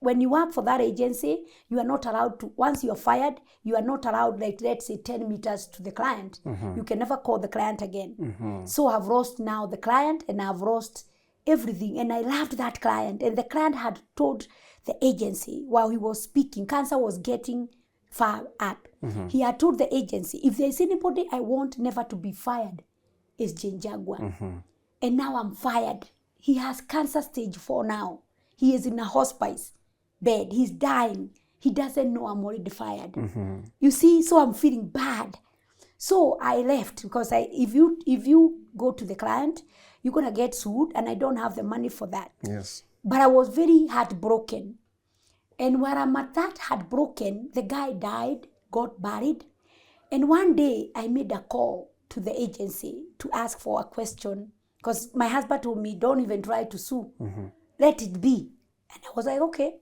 When you work for that agency, you are not allowed to, once you're fired, you are not allowed, like, let's say 10 meters to the client. You can never call the client again. So I've lost now the client and I've lost everything. And I loved that client. And the client had told the agency while he was speaking, cancer was getting far up. He had told the agency, if there's anybody I want never to be fired, it's Njagua. And now I'm fired. He has cancer stage 4 now. He is in a hospice bed. He's dying. He doesn't know I'm already fired. You see, so I'm feeling bad. So I left because if you go to the client, you're going to get sued and I don't have the money for that. Yes. But I was very heartbroken. And where I'm at that heartbroken, the guy died, got buried. And one day I made a call to the agency to ask for a question. Because my husband told me, don't even try to sue. Let it be. And I was like, okay.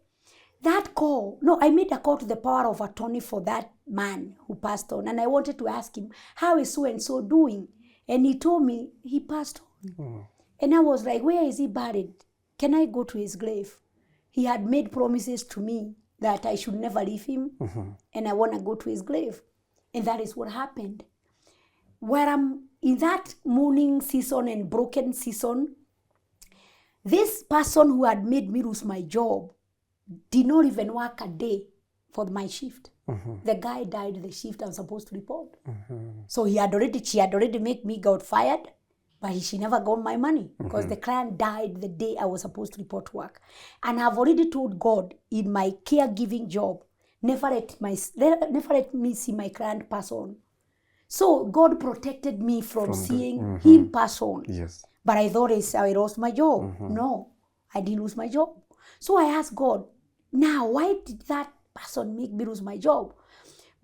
I made a call to the power of attorney for that man who passed on. And I wanted to ask him, how is so-and-so doing? And he told me he passed on. And I was like, where is he buried? Can I go to his grave? He had made promises to me that I should never leave him. And I want to go to his grave. And that is what happened. Where I'm in that mourning season and broken season, this person who had made me lose my job did not even work a day for my shift. The guy died the shift I'm supposed to report. So she had already made me got fired, but she never got my money because the client died the day I was supposed to report work. And I've already told God in my caregiving job, never let me see my client pass on. So God protected me from seeing him pass on. Yes. But I thought I lost my job. No, I didn't lose my job. So I asked God, now why did that person make me lose my job?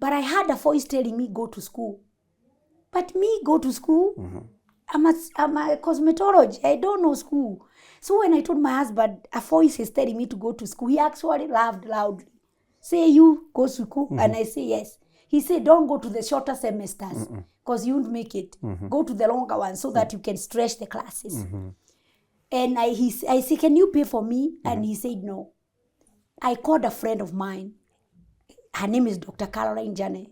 But I had a voice telling me go to school. But me go to school? I'm a cosmetologist. I don't know school. So when I told my husband, a voice is telling me to go to school, he actually laughed loudly. Say, you go to school? And I say, yes. He said, don't go to the shorter semesters because you won't make it. Go to the longer ones so that you can stretch the classes. And I said, can you pay for me? And he said, no. I called a friend of mine. Her name is Dr. Caroline Jane.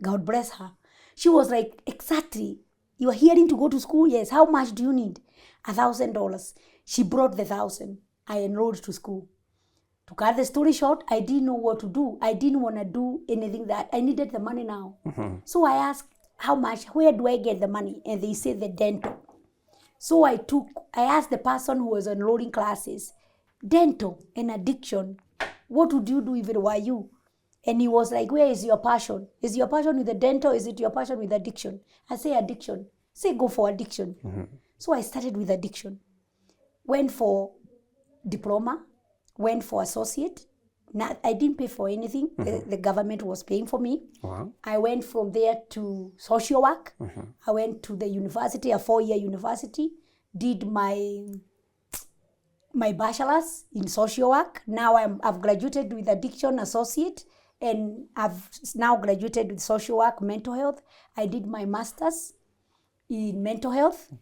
God bless her. She was like, exactly. You are hearing to go to school? Yes. How much do you need? $1,000. She brought the 1,000. I enrolled to school. To cut the story short, I didn't know what to do. I didn't want to do anything that I needed the money now. So I asked, how much? Where do I get the money? And they said the dental. So I asked the person who was enrolling classes, dental and addiction, what would you do if it were you? And he was like, where is your passion? Is your passion with the dental? Is it your passion with addiction? I say addiction. Say go for addiction. So I started with addiction. Went for diploma. Went for associate. I didn't pay for anything. The government was paying for me. Wow. I went from there to social work. I went to the university, a 4-year university. Did my bachelor's in social work. Now I've graduated with addiction associate, and I've now graduated with social work, mental health. I did my master's in mental health.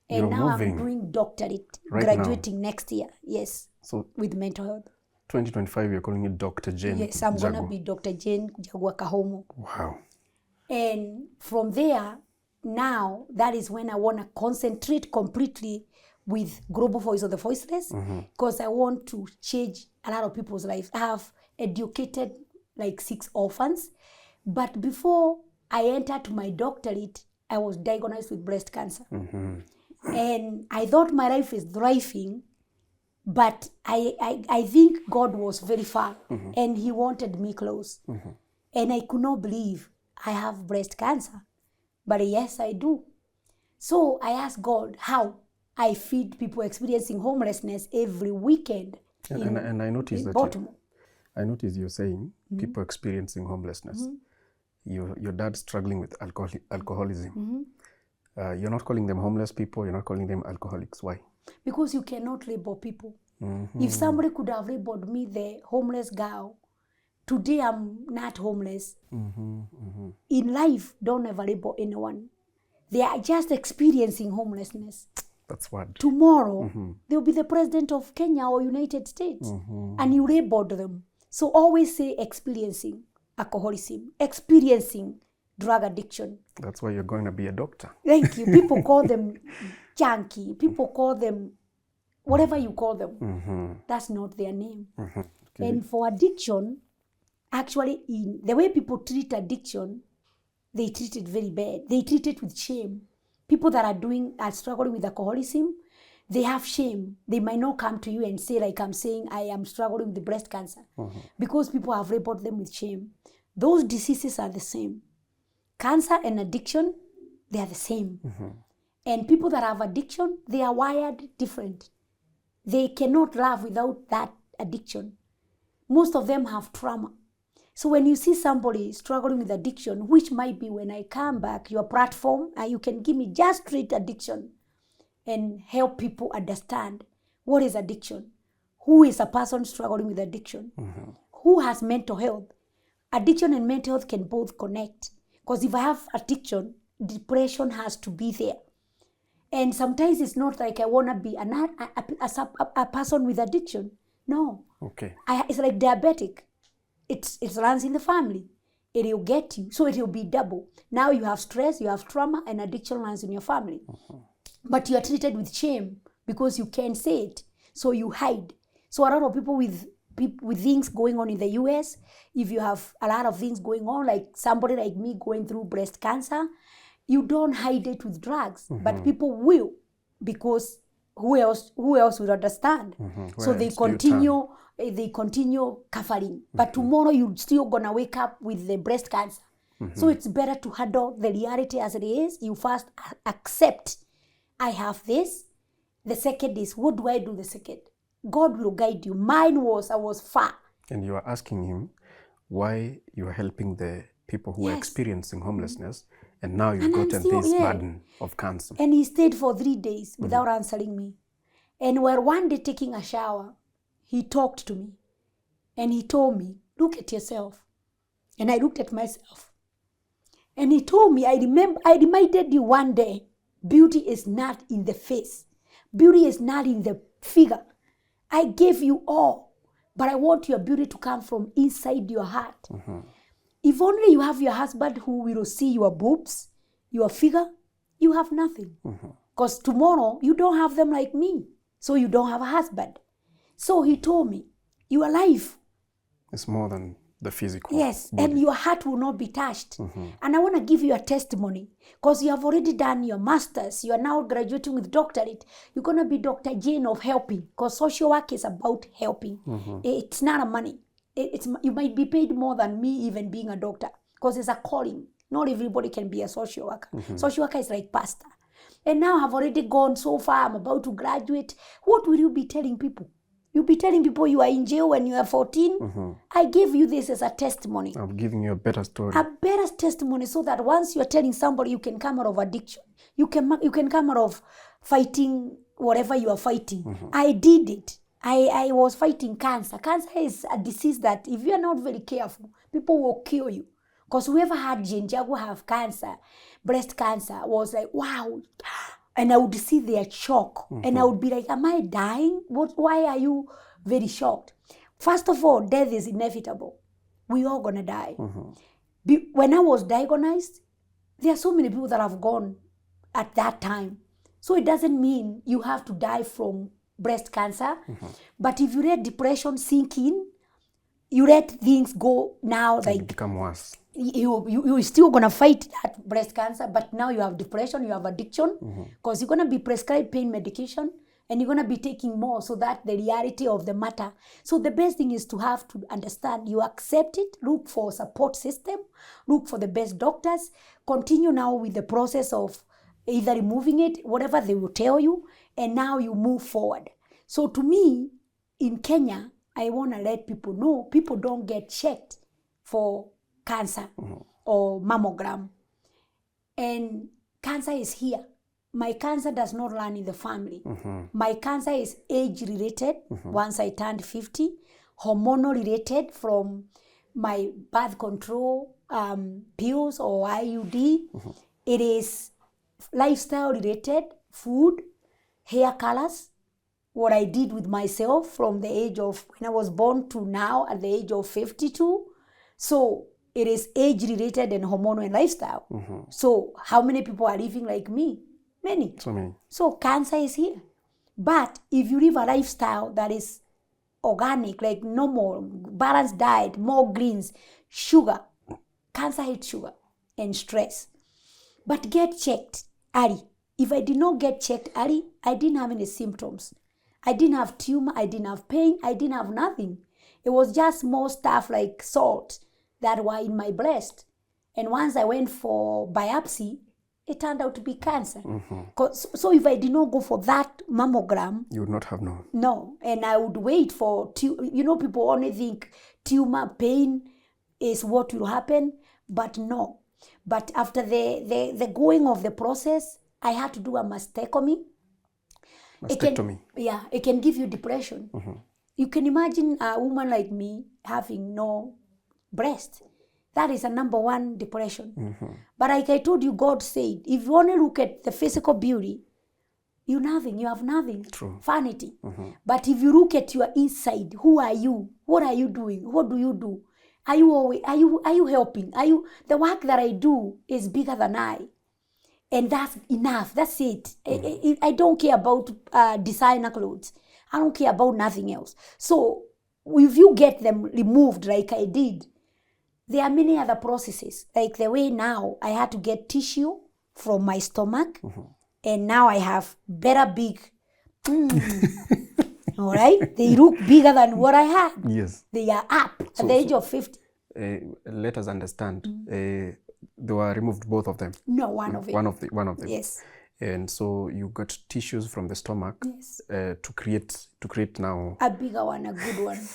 And now I'm doing doctorate, graduating next year. Yes. So with mental health. 2025, you're calling it Dr. Jane. Yes, I'm going to Njagua. be Dr. Jane Njagua Kahomo. Wow. And from there, now, that is when I want to concentrate completely with Global Voice of the Voiceless, because I want to change a lot of people's lives. I have educated like 6 orphans, but before I entered my doctorate, I was diagnosed with breast cancer. And I thought my life is thriving, but I think God was very far, and he wanted me close. And I could not believe I have breast cancer. But yes, I do. So I asked God how I feed people experiencing homelessness every weekend And I noticed that Baltimore. I noticed you're saying people experiencing homelessness. Your dad struggling with alcoholism. You're not calling them homeless people. You're not calling them alcoholics. Why? Because you cannot label people. If somebody could have labeled me the homeless girl, today I'm not homeless. In life, don't ever label anyone. They are just experiencing homelessness. That's what. Tomorrow, they'll be the president of Kenya or United States. And you labeled them. So always say experiencing alcoholism, experiencing drug addiction. That's why you're going to be a doctor. Thank you. People call them junkie. People call them whatever you call them. That's not their name. Okay. And for addiction, actually, in the way people treat addiction, they treat it very bad. They treat it with shame. People that are struggling with alcoholism, they have shame. They might not come to you and say, like I'm saying, I am struggling with the breast cancer, because people have labeled them with shame. Those diseases are the same. Cancer and addiction, they are the same. And people that have addiction, they are wired different. They cannot love without that addiction. Most of them have trauma. So when you see somebody struggling with addiction, which might be when I come back, your platform, you can give me just straight addiction and help people understand what is addiction. Who is a person struggling with addiction? Who has mental health? Addiction and mental health can both connect. Because if I have addiction, depression has to be there. And sometimes it's not like I want to be a person with addiction. No. Okay. It's like diabetic. It runs in the family. It will get you. So it will be double. Now you have stress, you have trauma, and addiction runs in your family. But you are treated with shame because you can't say it. So you hide. So a lot of people with things going on in the US, if you have a lot of things going on, like somebody like me going through breast cancer, you don't hide it with drugs. But people will, because who else would understand? So they continue covering. But tomorrow you're still gonna wake up with the breast cancer. So it's better to handle the reality as it is. You first accept, I have this. The second is, what do I do the second? God will guide you. Mine was, I was far. And you are asking him why you are helping the people who are experiencing homelessness, and now you've gotten this burden of cancer. And he stayed for 3 days without answering me. And while one day taking a shower, he talked to me. And he told me, look at yourself. And I looked at myself. And he told me, I reminded you one day, beauty is not in the face. Beauty is not in the figure. I gave you all, but I want your beauty to come from inside your heart. If only you have your husband who will see your boobs, your figure, you have nothing. Because tomorrow, you don't have them like me. So you don't have a husband. So he told me, your life. It's more than the physical. Yes, body. and your heart will not be touched. And I want to give you a testimony, because you have already done your master's. You are now graduating with doctorate. You're going to be Dr. Jane of helping, because social work is about helping. It's not a money. You might be paid more than me even being a doctor, because it's a calling. Not everybody can be a social worker. Social worker is like pastor. And now I've already gone so far. I'm about to graduate. What will you be telling people? You'll be telling people you are in jail when you are 14. I gave you this as a testimony. I'm giving you a better story. A better testimony, so that once you're telling somebody, you can come out of addiction. You can come out of fighting whatever you are fighting. I did it. I was fighting cancer. Cancer is a disease that if you're not very careful, people will kill you. Because whoever had Njagua have cancer, breast cancer, was like, wow. And I would see their shock. And I would be like, am I dying? Why are you very shocked? First of all, death is inevitable. We all gonna die. When I was diagnosed, there are so many people that have gone at that time. So it doesn't mean you have to die from breast cancer. But if you let depression sink in, you let things go now, like become worse. You're still gonna fight that breast cancer, but now you have depression, you have addiction, because you're gonna be prescribed pain medication, and you're gonna be taking more, so that the reality of the matter. So the best thing is to have to understand, you accept it, look for support system, look for the best doctors, continue now with the process of either removing it, whatever they will tell you, and now you move forward. So to me, in Kenya, I wanna let people know, people don't get checked for cancer or mammogram. And cancer is here. My cancer does not run in the family. My cancer is age-related once I turned 50, hormonal-related from my birth control pills or IUD. It is lifestyle-related, food, hair colors, what I did with myself from the age of when I was born to now at the age of 52. So it is age-related and hormonal and lifestyle. So how many people are living like me? Many. So many. So cancer is here. But if you live a lifestyle that is organic, like normal, balanced diet, more greens, sugar, cancer hates sugar and stress. But get checked early. If I did not get checked early, I didn't have any symptoms. I didn't have tumor, I didn't have pain, I didn't have nothing. It was just more stuff like salt that were in my breast. And once I went for biopsy, it turned out to be cancer. So if I did not go for that mammogram, you would not have known. No, and I would wait for, people only think tumor pain is what will happen, but no. But after the going of the process, I had to do a mastectomy. Mastectomy? It can give you depression. You can imagine a woman like me having no breast. That is a number one depression. But like I told you, God said, if you only look at the physical beauty, you have nothing. True. Vanity. But if you look at your inside, who are you? What are you doing? What do you do? Are you helping? The work that I do is bigger than I. And that's enough. That's it. I don't care about designer clothes. I don't care about nothing else. So if you get them removed like I did, there are many other processes. Like the way now I had to get tissue from my stomach, and now I have better big. All right? They look bigger than what I had. Yes. They are up at the age of 50. Let us understand. They were removed, both of them? No, one of them. One of them. Yes. And so you got tissues from the stomach. Yes. To create now a bigger one, a good one.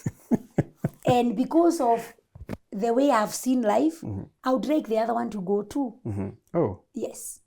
And because of the way I've seen life, I would like the other one to go too. Oh. Yes.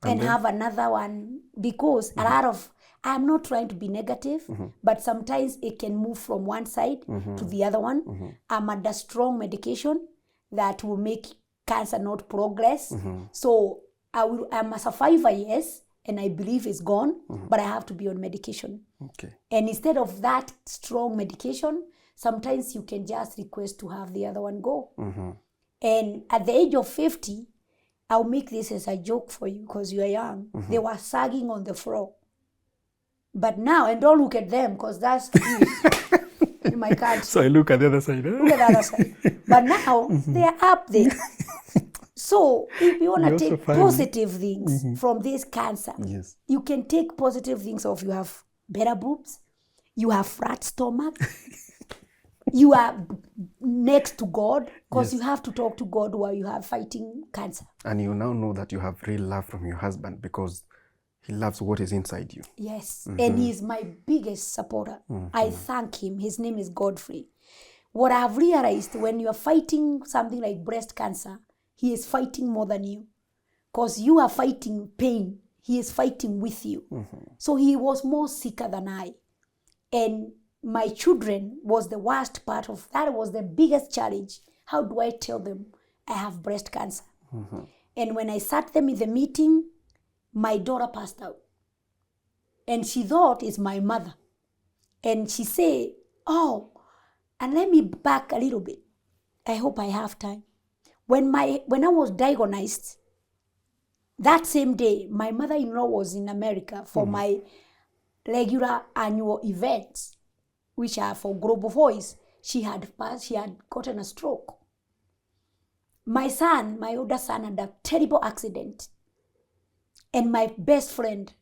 And have another one, because a lot of, I'm not trying to be negative, but sometimes it can move from one side to the other one. I'm under strong medication that will make cancer not progress. So I'm a survivor, yes, and I believe it's gone, but I have to be on medication. Okay. And instead of that strong medication, sometimes you can just request to have the other one go. And at the age of 50, I'll make this as a joke for you because you are young. They were sagging on the floor. But now, and don't look at them because that's in my card. So I look at the other side. Look at the other side. But now, they are up there. So if you want to take positive things from this cancer, yes, you can take positive things of you have better boobs, you have flat stomach, you are next to God, because you have to talk to God while you are fighting cancer. And you now know that you have real love from your husband because he loves what is inside you. Yes, and he is my biggest supporter. I thank him. His name is Godfrey. What I've realized, when you are fighting something like breast cancer, he is fighting more than you. Because you are fighting pain. He is fighting with you. So he was more sicker than I. And my children was the worst part of that. Was the biggest challenge. How do I tell them I have breast cancer? And when I sat them in the meeting, my daughter passed out. And she thought it's my mother. And she said, Oh, and let me back a little bit. I hope I have time. When I was diagnosed, that same day, my mother-in-law was in America for my regular annual events, which are for Global Voice. She had gotten a stroke. My older son, had a terrible accident. And my best friend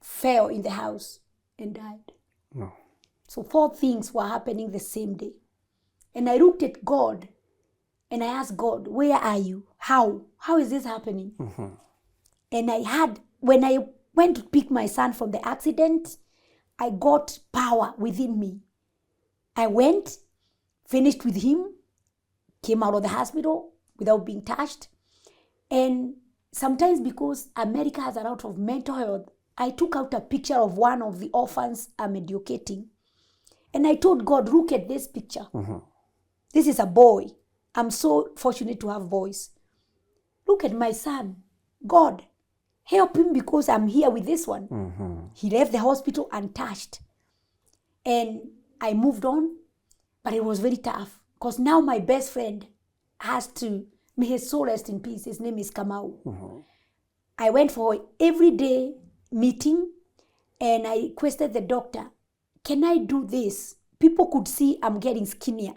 fell in the house and died. No. So 4 things were happening the same day. And I looked at God and I asked God, where are you? How? How is this happening? And when I went to pick my son from the accident, I got power within me. I went, finished with him, came out of the hospital without being touched. And sometimes because America has a lot of mental health, I took out a picture of one of the orphans I'm educating. And I told God, look at this picture. This is a boy. I'm so fortunate to have boys. Look at my son. God, help him because I'm here with this one. He left the hospital untouched. And I moved on, but it was very tough because now my best friend has to, may his soul rest in peace. His name is Kamau. I went for everyday meeting and I requested the doctor, can I do this? People could see I'm getting skinnier.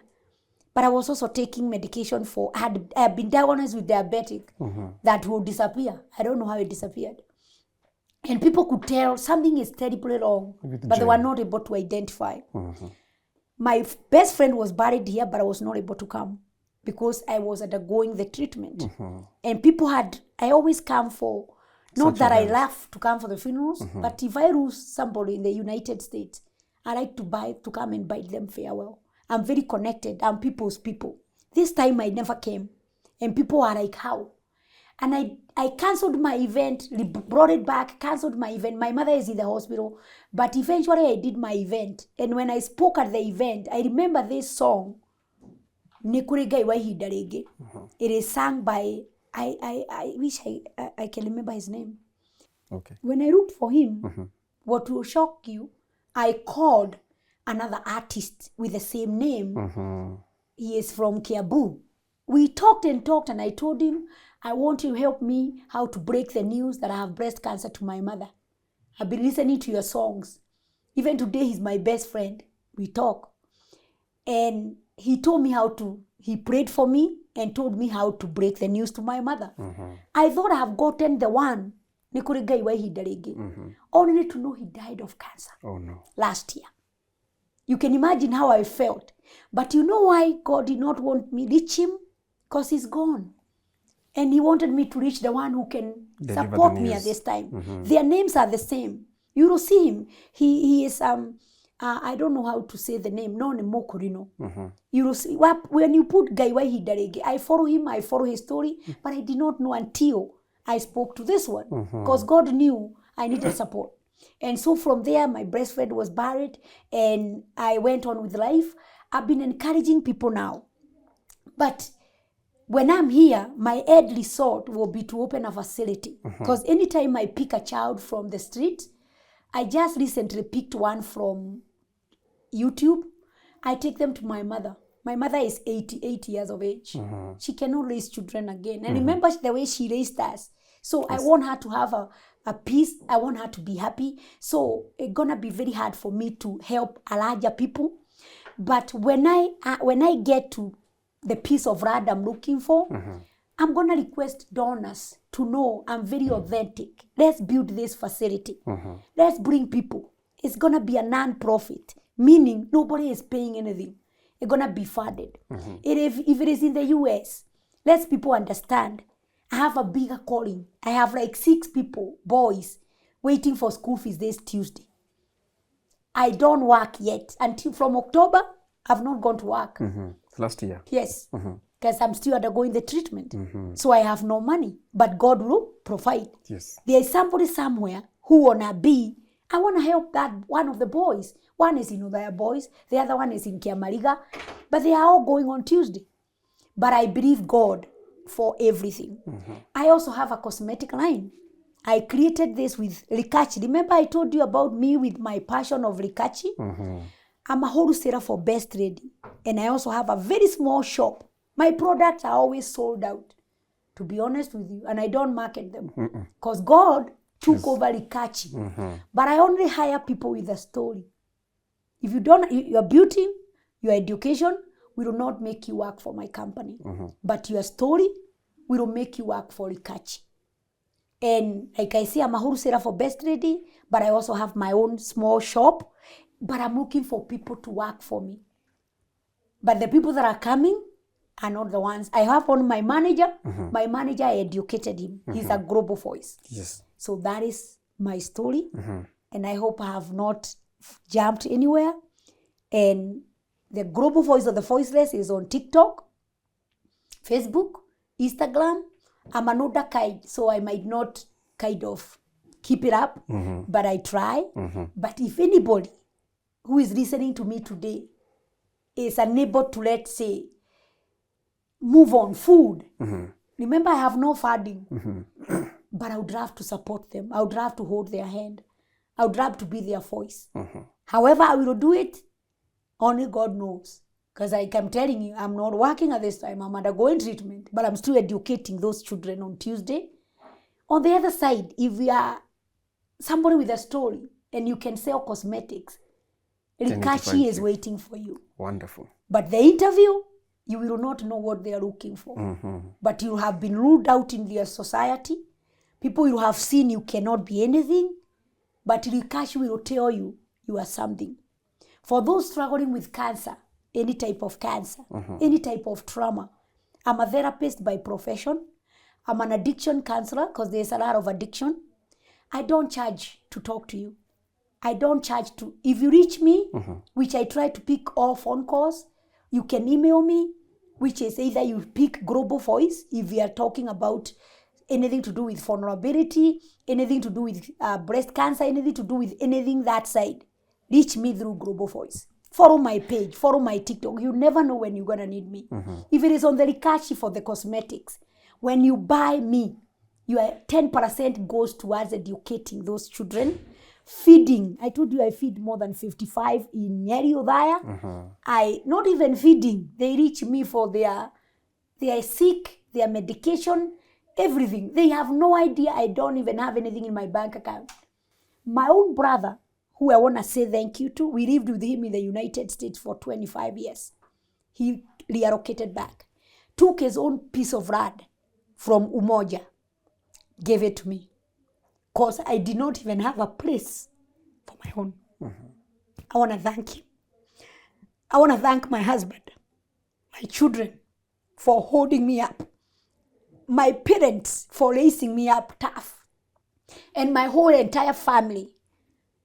But I was also taking medication I had been diagnosed with diabetic that will disappear. I don't know how it disappeared. And people could tell something is terribly wrong, but they were not able to identify. My best friend was buried here, but I was not able to come because I was undergoing the treatment. And I always come for, not that I love to come for the funerals, but if I lose somebody in the United States, I like to come and bid them farewell. I'm very connected. I'm people's people. This time I never came. And people are like, how? And I canceled my event, brought it back, canceled my event. My mother is in the hospital. But eventually I did my event. And when I spoke at the event, I remember this song, Nikurega Iwahidarege. It is sung by, I wish I can remember his name. Okay. When I looked for him, what will shock you, I called another artist with the same name. He is from Kiabu. We talked and I told him, I want you to help me how to break the news that I have breast cancer to my mother. I've been listening to your songs. Even today, he's my best friend. We talk. And he told me he prayed for me and told me how to break the news to my mother. I thought I have gotten the one, only to know he died of cancer. Oh no. Last year. You can imagine how I felt. But you know why God did not want me to reach him? Because he's gone. And he wanted me to reach the one who can support me at this time. Their names are the same. You will see him. He is, I don't know how to say the name. No, Mokorino. You will see, when you put Gaiwai Hidarege, I follow him, I follow his story, but I did not know until I spoke to this one. Because God knew I needed support. And so from there, my best friend was buried and I went on with life. I've been encouraging people now. But when I'm here, my earthly thought will be to open a facility. Because anytime I pick a child from the street, I just recently picked one from YouTube. I take them to my mother. My mother is 88 years of age. She cannot raise children again. And remember the way she raised us. So I want her to have a peace. I want her to be happy. So it's gonna be very hard for me to help a larger people. But when I get to the piece of rad I'm looking for, I'm gonna request donors to know I'm very authentic. Let's build this facility. Let's bring people. It's gonna be a non-profit, meaning nobody is paying anything. It's gonna be funded. If it is in the US, let people understand. I have a bigger calling. I have like 6 people, boys, waiting for school fees this Tuesday. I don't work yet. Until from October, I've not gone to work. Last year? Yes, because I'm still undergoing the treatment. So I have no money, but God will provide. Yes. There is somebody somewhere who wanna be, I want to help that one of the boys. One is in Udaya Boys, the other one is in Kiamariga, but they are all going on Tuesday. But I believe God for everything. I also have a cosmetic line. I created this with Rikachi. Remember I told you about me with my passion of Rikachi? I'm a wholesaler for Best Ready. And I also have a very small shop. My products are always sold out, to be honest with you. And I don't market them. Because God took over Likachi. But I only hire people with a story. If you don't, your beauty, your education will not make you work for my company. But your story will make you work for Likachi. And like I say, I'm a wholesaler for Best Ready, but I also have my own small shop. But I'm looking for people to work for me. But the people that are coming are not the ones. I have on my manager. My manager, I educated him. He's a global voice. Yes. So that is my story. And I hope I have not jumped anywhere. And the global voice of the voiceless is on TikTok, Facebook, Instagram. I'm an older kind, so I might not kind of keep it up, but I try. But if anybody who is listening to me today is unable to, let's say, move on food, remember I have no funding, but I would love to support them. I would love to hold their hand. I would love to be their voice. However I will do it, only God knows. Because like I'm telling you, I'm not working at this time. I'm undergoing treatment, but I'm still educating those children on Tuesday. On the other side, if we are somebody with a story and you can sell cosmetics, Likachi is waiting for you. Wonderful. But the interview, you will not know what they are looking for. But you have been ruled out in their society. People you have seen you cannot be anything. But Likachi will tell you, you are something. For those struggling with cancer, any type of cancer, any type of trauma, I'm a therapist by profession. I'm an addiction counselor because there's a lot of addiction. I don't charge to talk to you. I don't charge to, if you reach me, which I try to pick all phone calls, you can email me, which is either you pick Global Voice, if we are talking about anything to do with vulnerability, anything to do with breast cancer, anything to do with anything that side, reach me through Global Voice. Follow my page, follow my TikTok. You never know when you're going to need me. If it is on the Likachi for the cosmetics, when you buy me, your 10% goes towards educating those children. Feeding, I told you I feed more than 55 in Nyeri Udaya. I, not even feeding, they reach me for they are sick, their medication, everything. They have no idea I don't even have anything in my bank account. My own brother, who I want to say thank you to, we lived with him in the United States for 25 years. He reallocated back, took his own piece of land from Umoja, gave it to me. Because I did not even have a place for my own. I want to thank him. I want to thank my husband, my children for holding me up, my parents for raising me up tough, and my whole entire family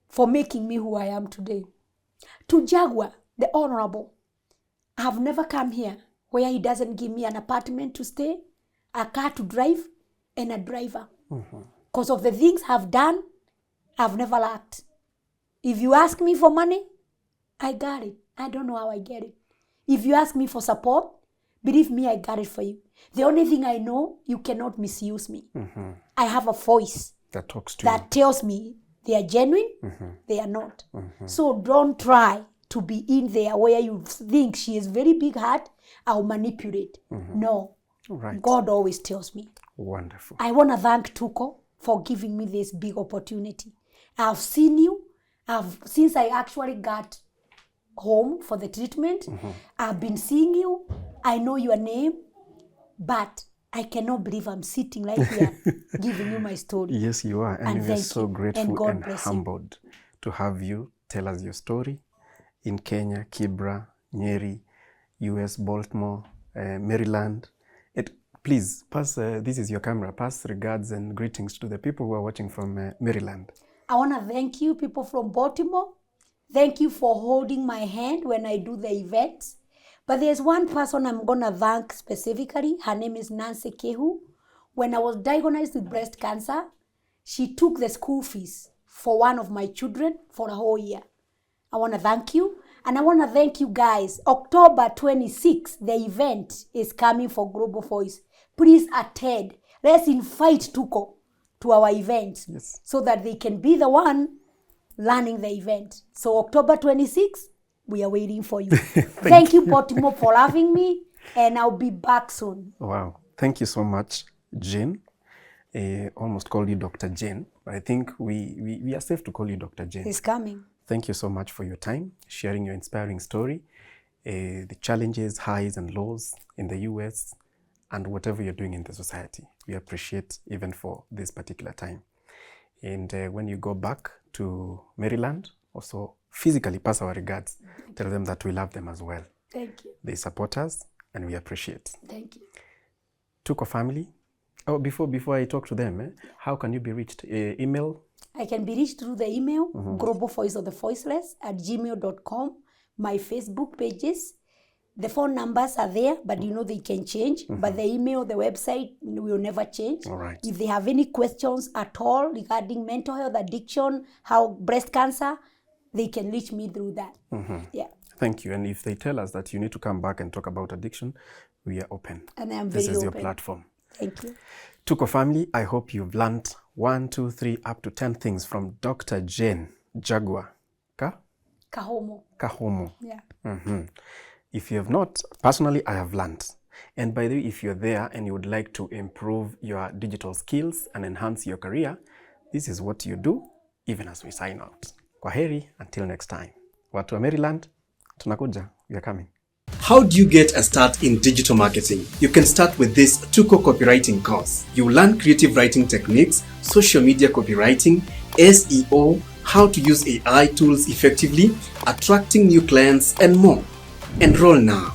for making me who I am today. To Njagua, the Honorable, I have never come here where he doesn't give me an apartment to stay, a car to drive, and a driver. Because of the things I've done, I've never lacked. If you ask me for money, I got it. I don't know how I get it. If you ask me for support, believe me, I got it for you. The only thing I know, you cannot misuse me. I have a voice that talks to that tells me they are genuine, they are not. So don't try to be in there where you think she is very big heart, I'll manipulate. No. Right. God always tells me. Wonderful. I want to thank Tuko for giving me this big opportunity. I've seen you. Since I actually got home for the treatment, I've been seeing you. I know your name, but I cannot believe I'm sitting right here giving you my story. Yes, you are. And we're so grateful and humbled to have you tell us your story in Kenya, Kibra, Nyeri, US, Baltimore, Maryland. Please, pass, this is your camera, pass regards and greetings to the people who are watching from Maryland. I want to thank you, people from Baltimore. Thank you for holding my hand when I do the events. But there's one person I'm going to thank specifically. Her name is Nancy Kehu. When I was diagnosed with breast cancer, she took the school fees for one of my children for a whole year. I want to thank you. And I want to thank you guys. October 26th, the event is coming for Global Voice. Please attend. Let's invite Tuko to our event so that they can be the one running the event. So October 26th, we are waiting for you. Thank you, Baltimore, for having me, and I'll be back soon. Wow. Thank you so much, Jane. Almost called you Dr. Jane, but I think we are safe to call you Dr. Jane. It's coming. Thank you so much for your time, sharing your inspiring story, the challenges, highs and lows in the US, and whatever you're doing in the society. We appreciate even for this particular time. And when you go back to Maryland, also physically pass our regards. Tell them that we love them as well. Thank you. They support us and we appreciate. Thank you. Tuko family. Oh, before I talk to them, how can you be reached? Email? I can be reached through the email, globalvoiceofthevoiceless@gmail.com, my Facebook pages. The phone numbers are there, but you know they can change. But the email, the website will never change. All right. If they have any questions at all regarding mental health, addiction, how breast cancer, they can reach me through that. Yeah. Thank you. And if they tell us that you need to come back and talk about addiction, we are open. And I'm very open. This is your platform. Thank you. Tuko family, I hope you've learned 1, 2, 3, up to 10 things from Dr. Jane Njagua. Kahomo. Yeah. If you have not, personally, I have learned. And by the way, if you're there and you would like to improve your digital skills and enhance your career, this is what you do, even as we sign out. Kwaheri, until next time. Watu wa Maryland, tunakuja, we are coming. How do you get a start in digital marketing? You can start with this Tuko copywriting course. You learn creative writing techniques, social media copywriting, SEO, how to use AI tools effectively, attracting new clients, and more. Enroll now.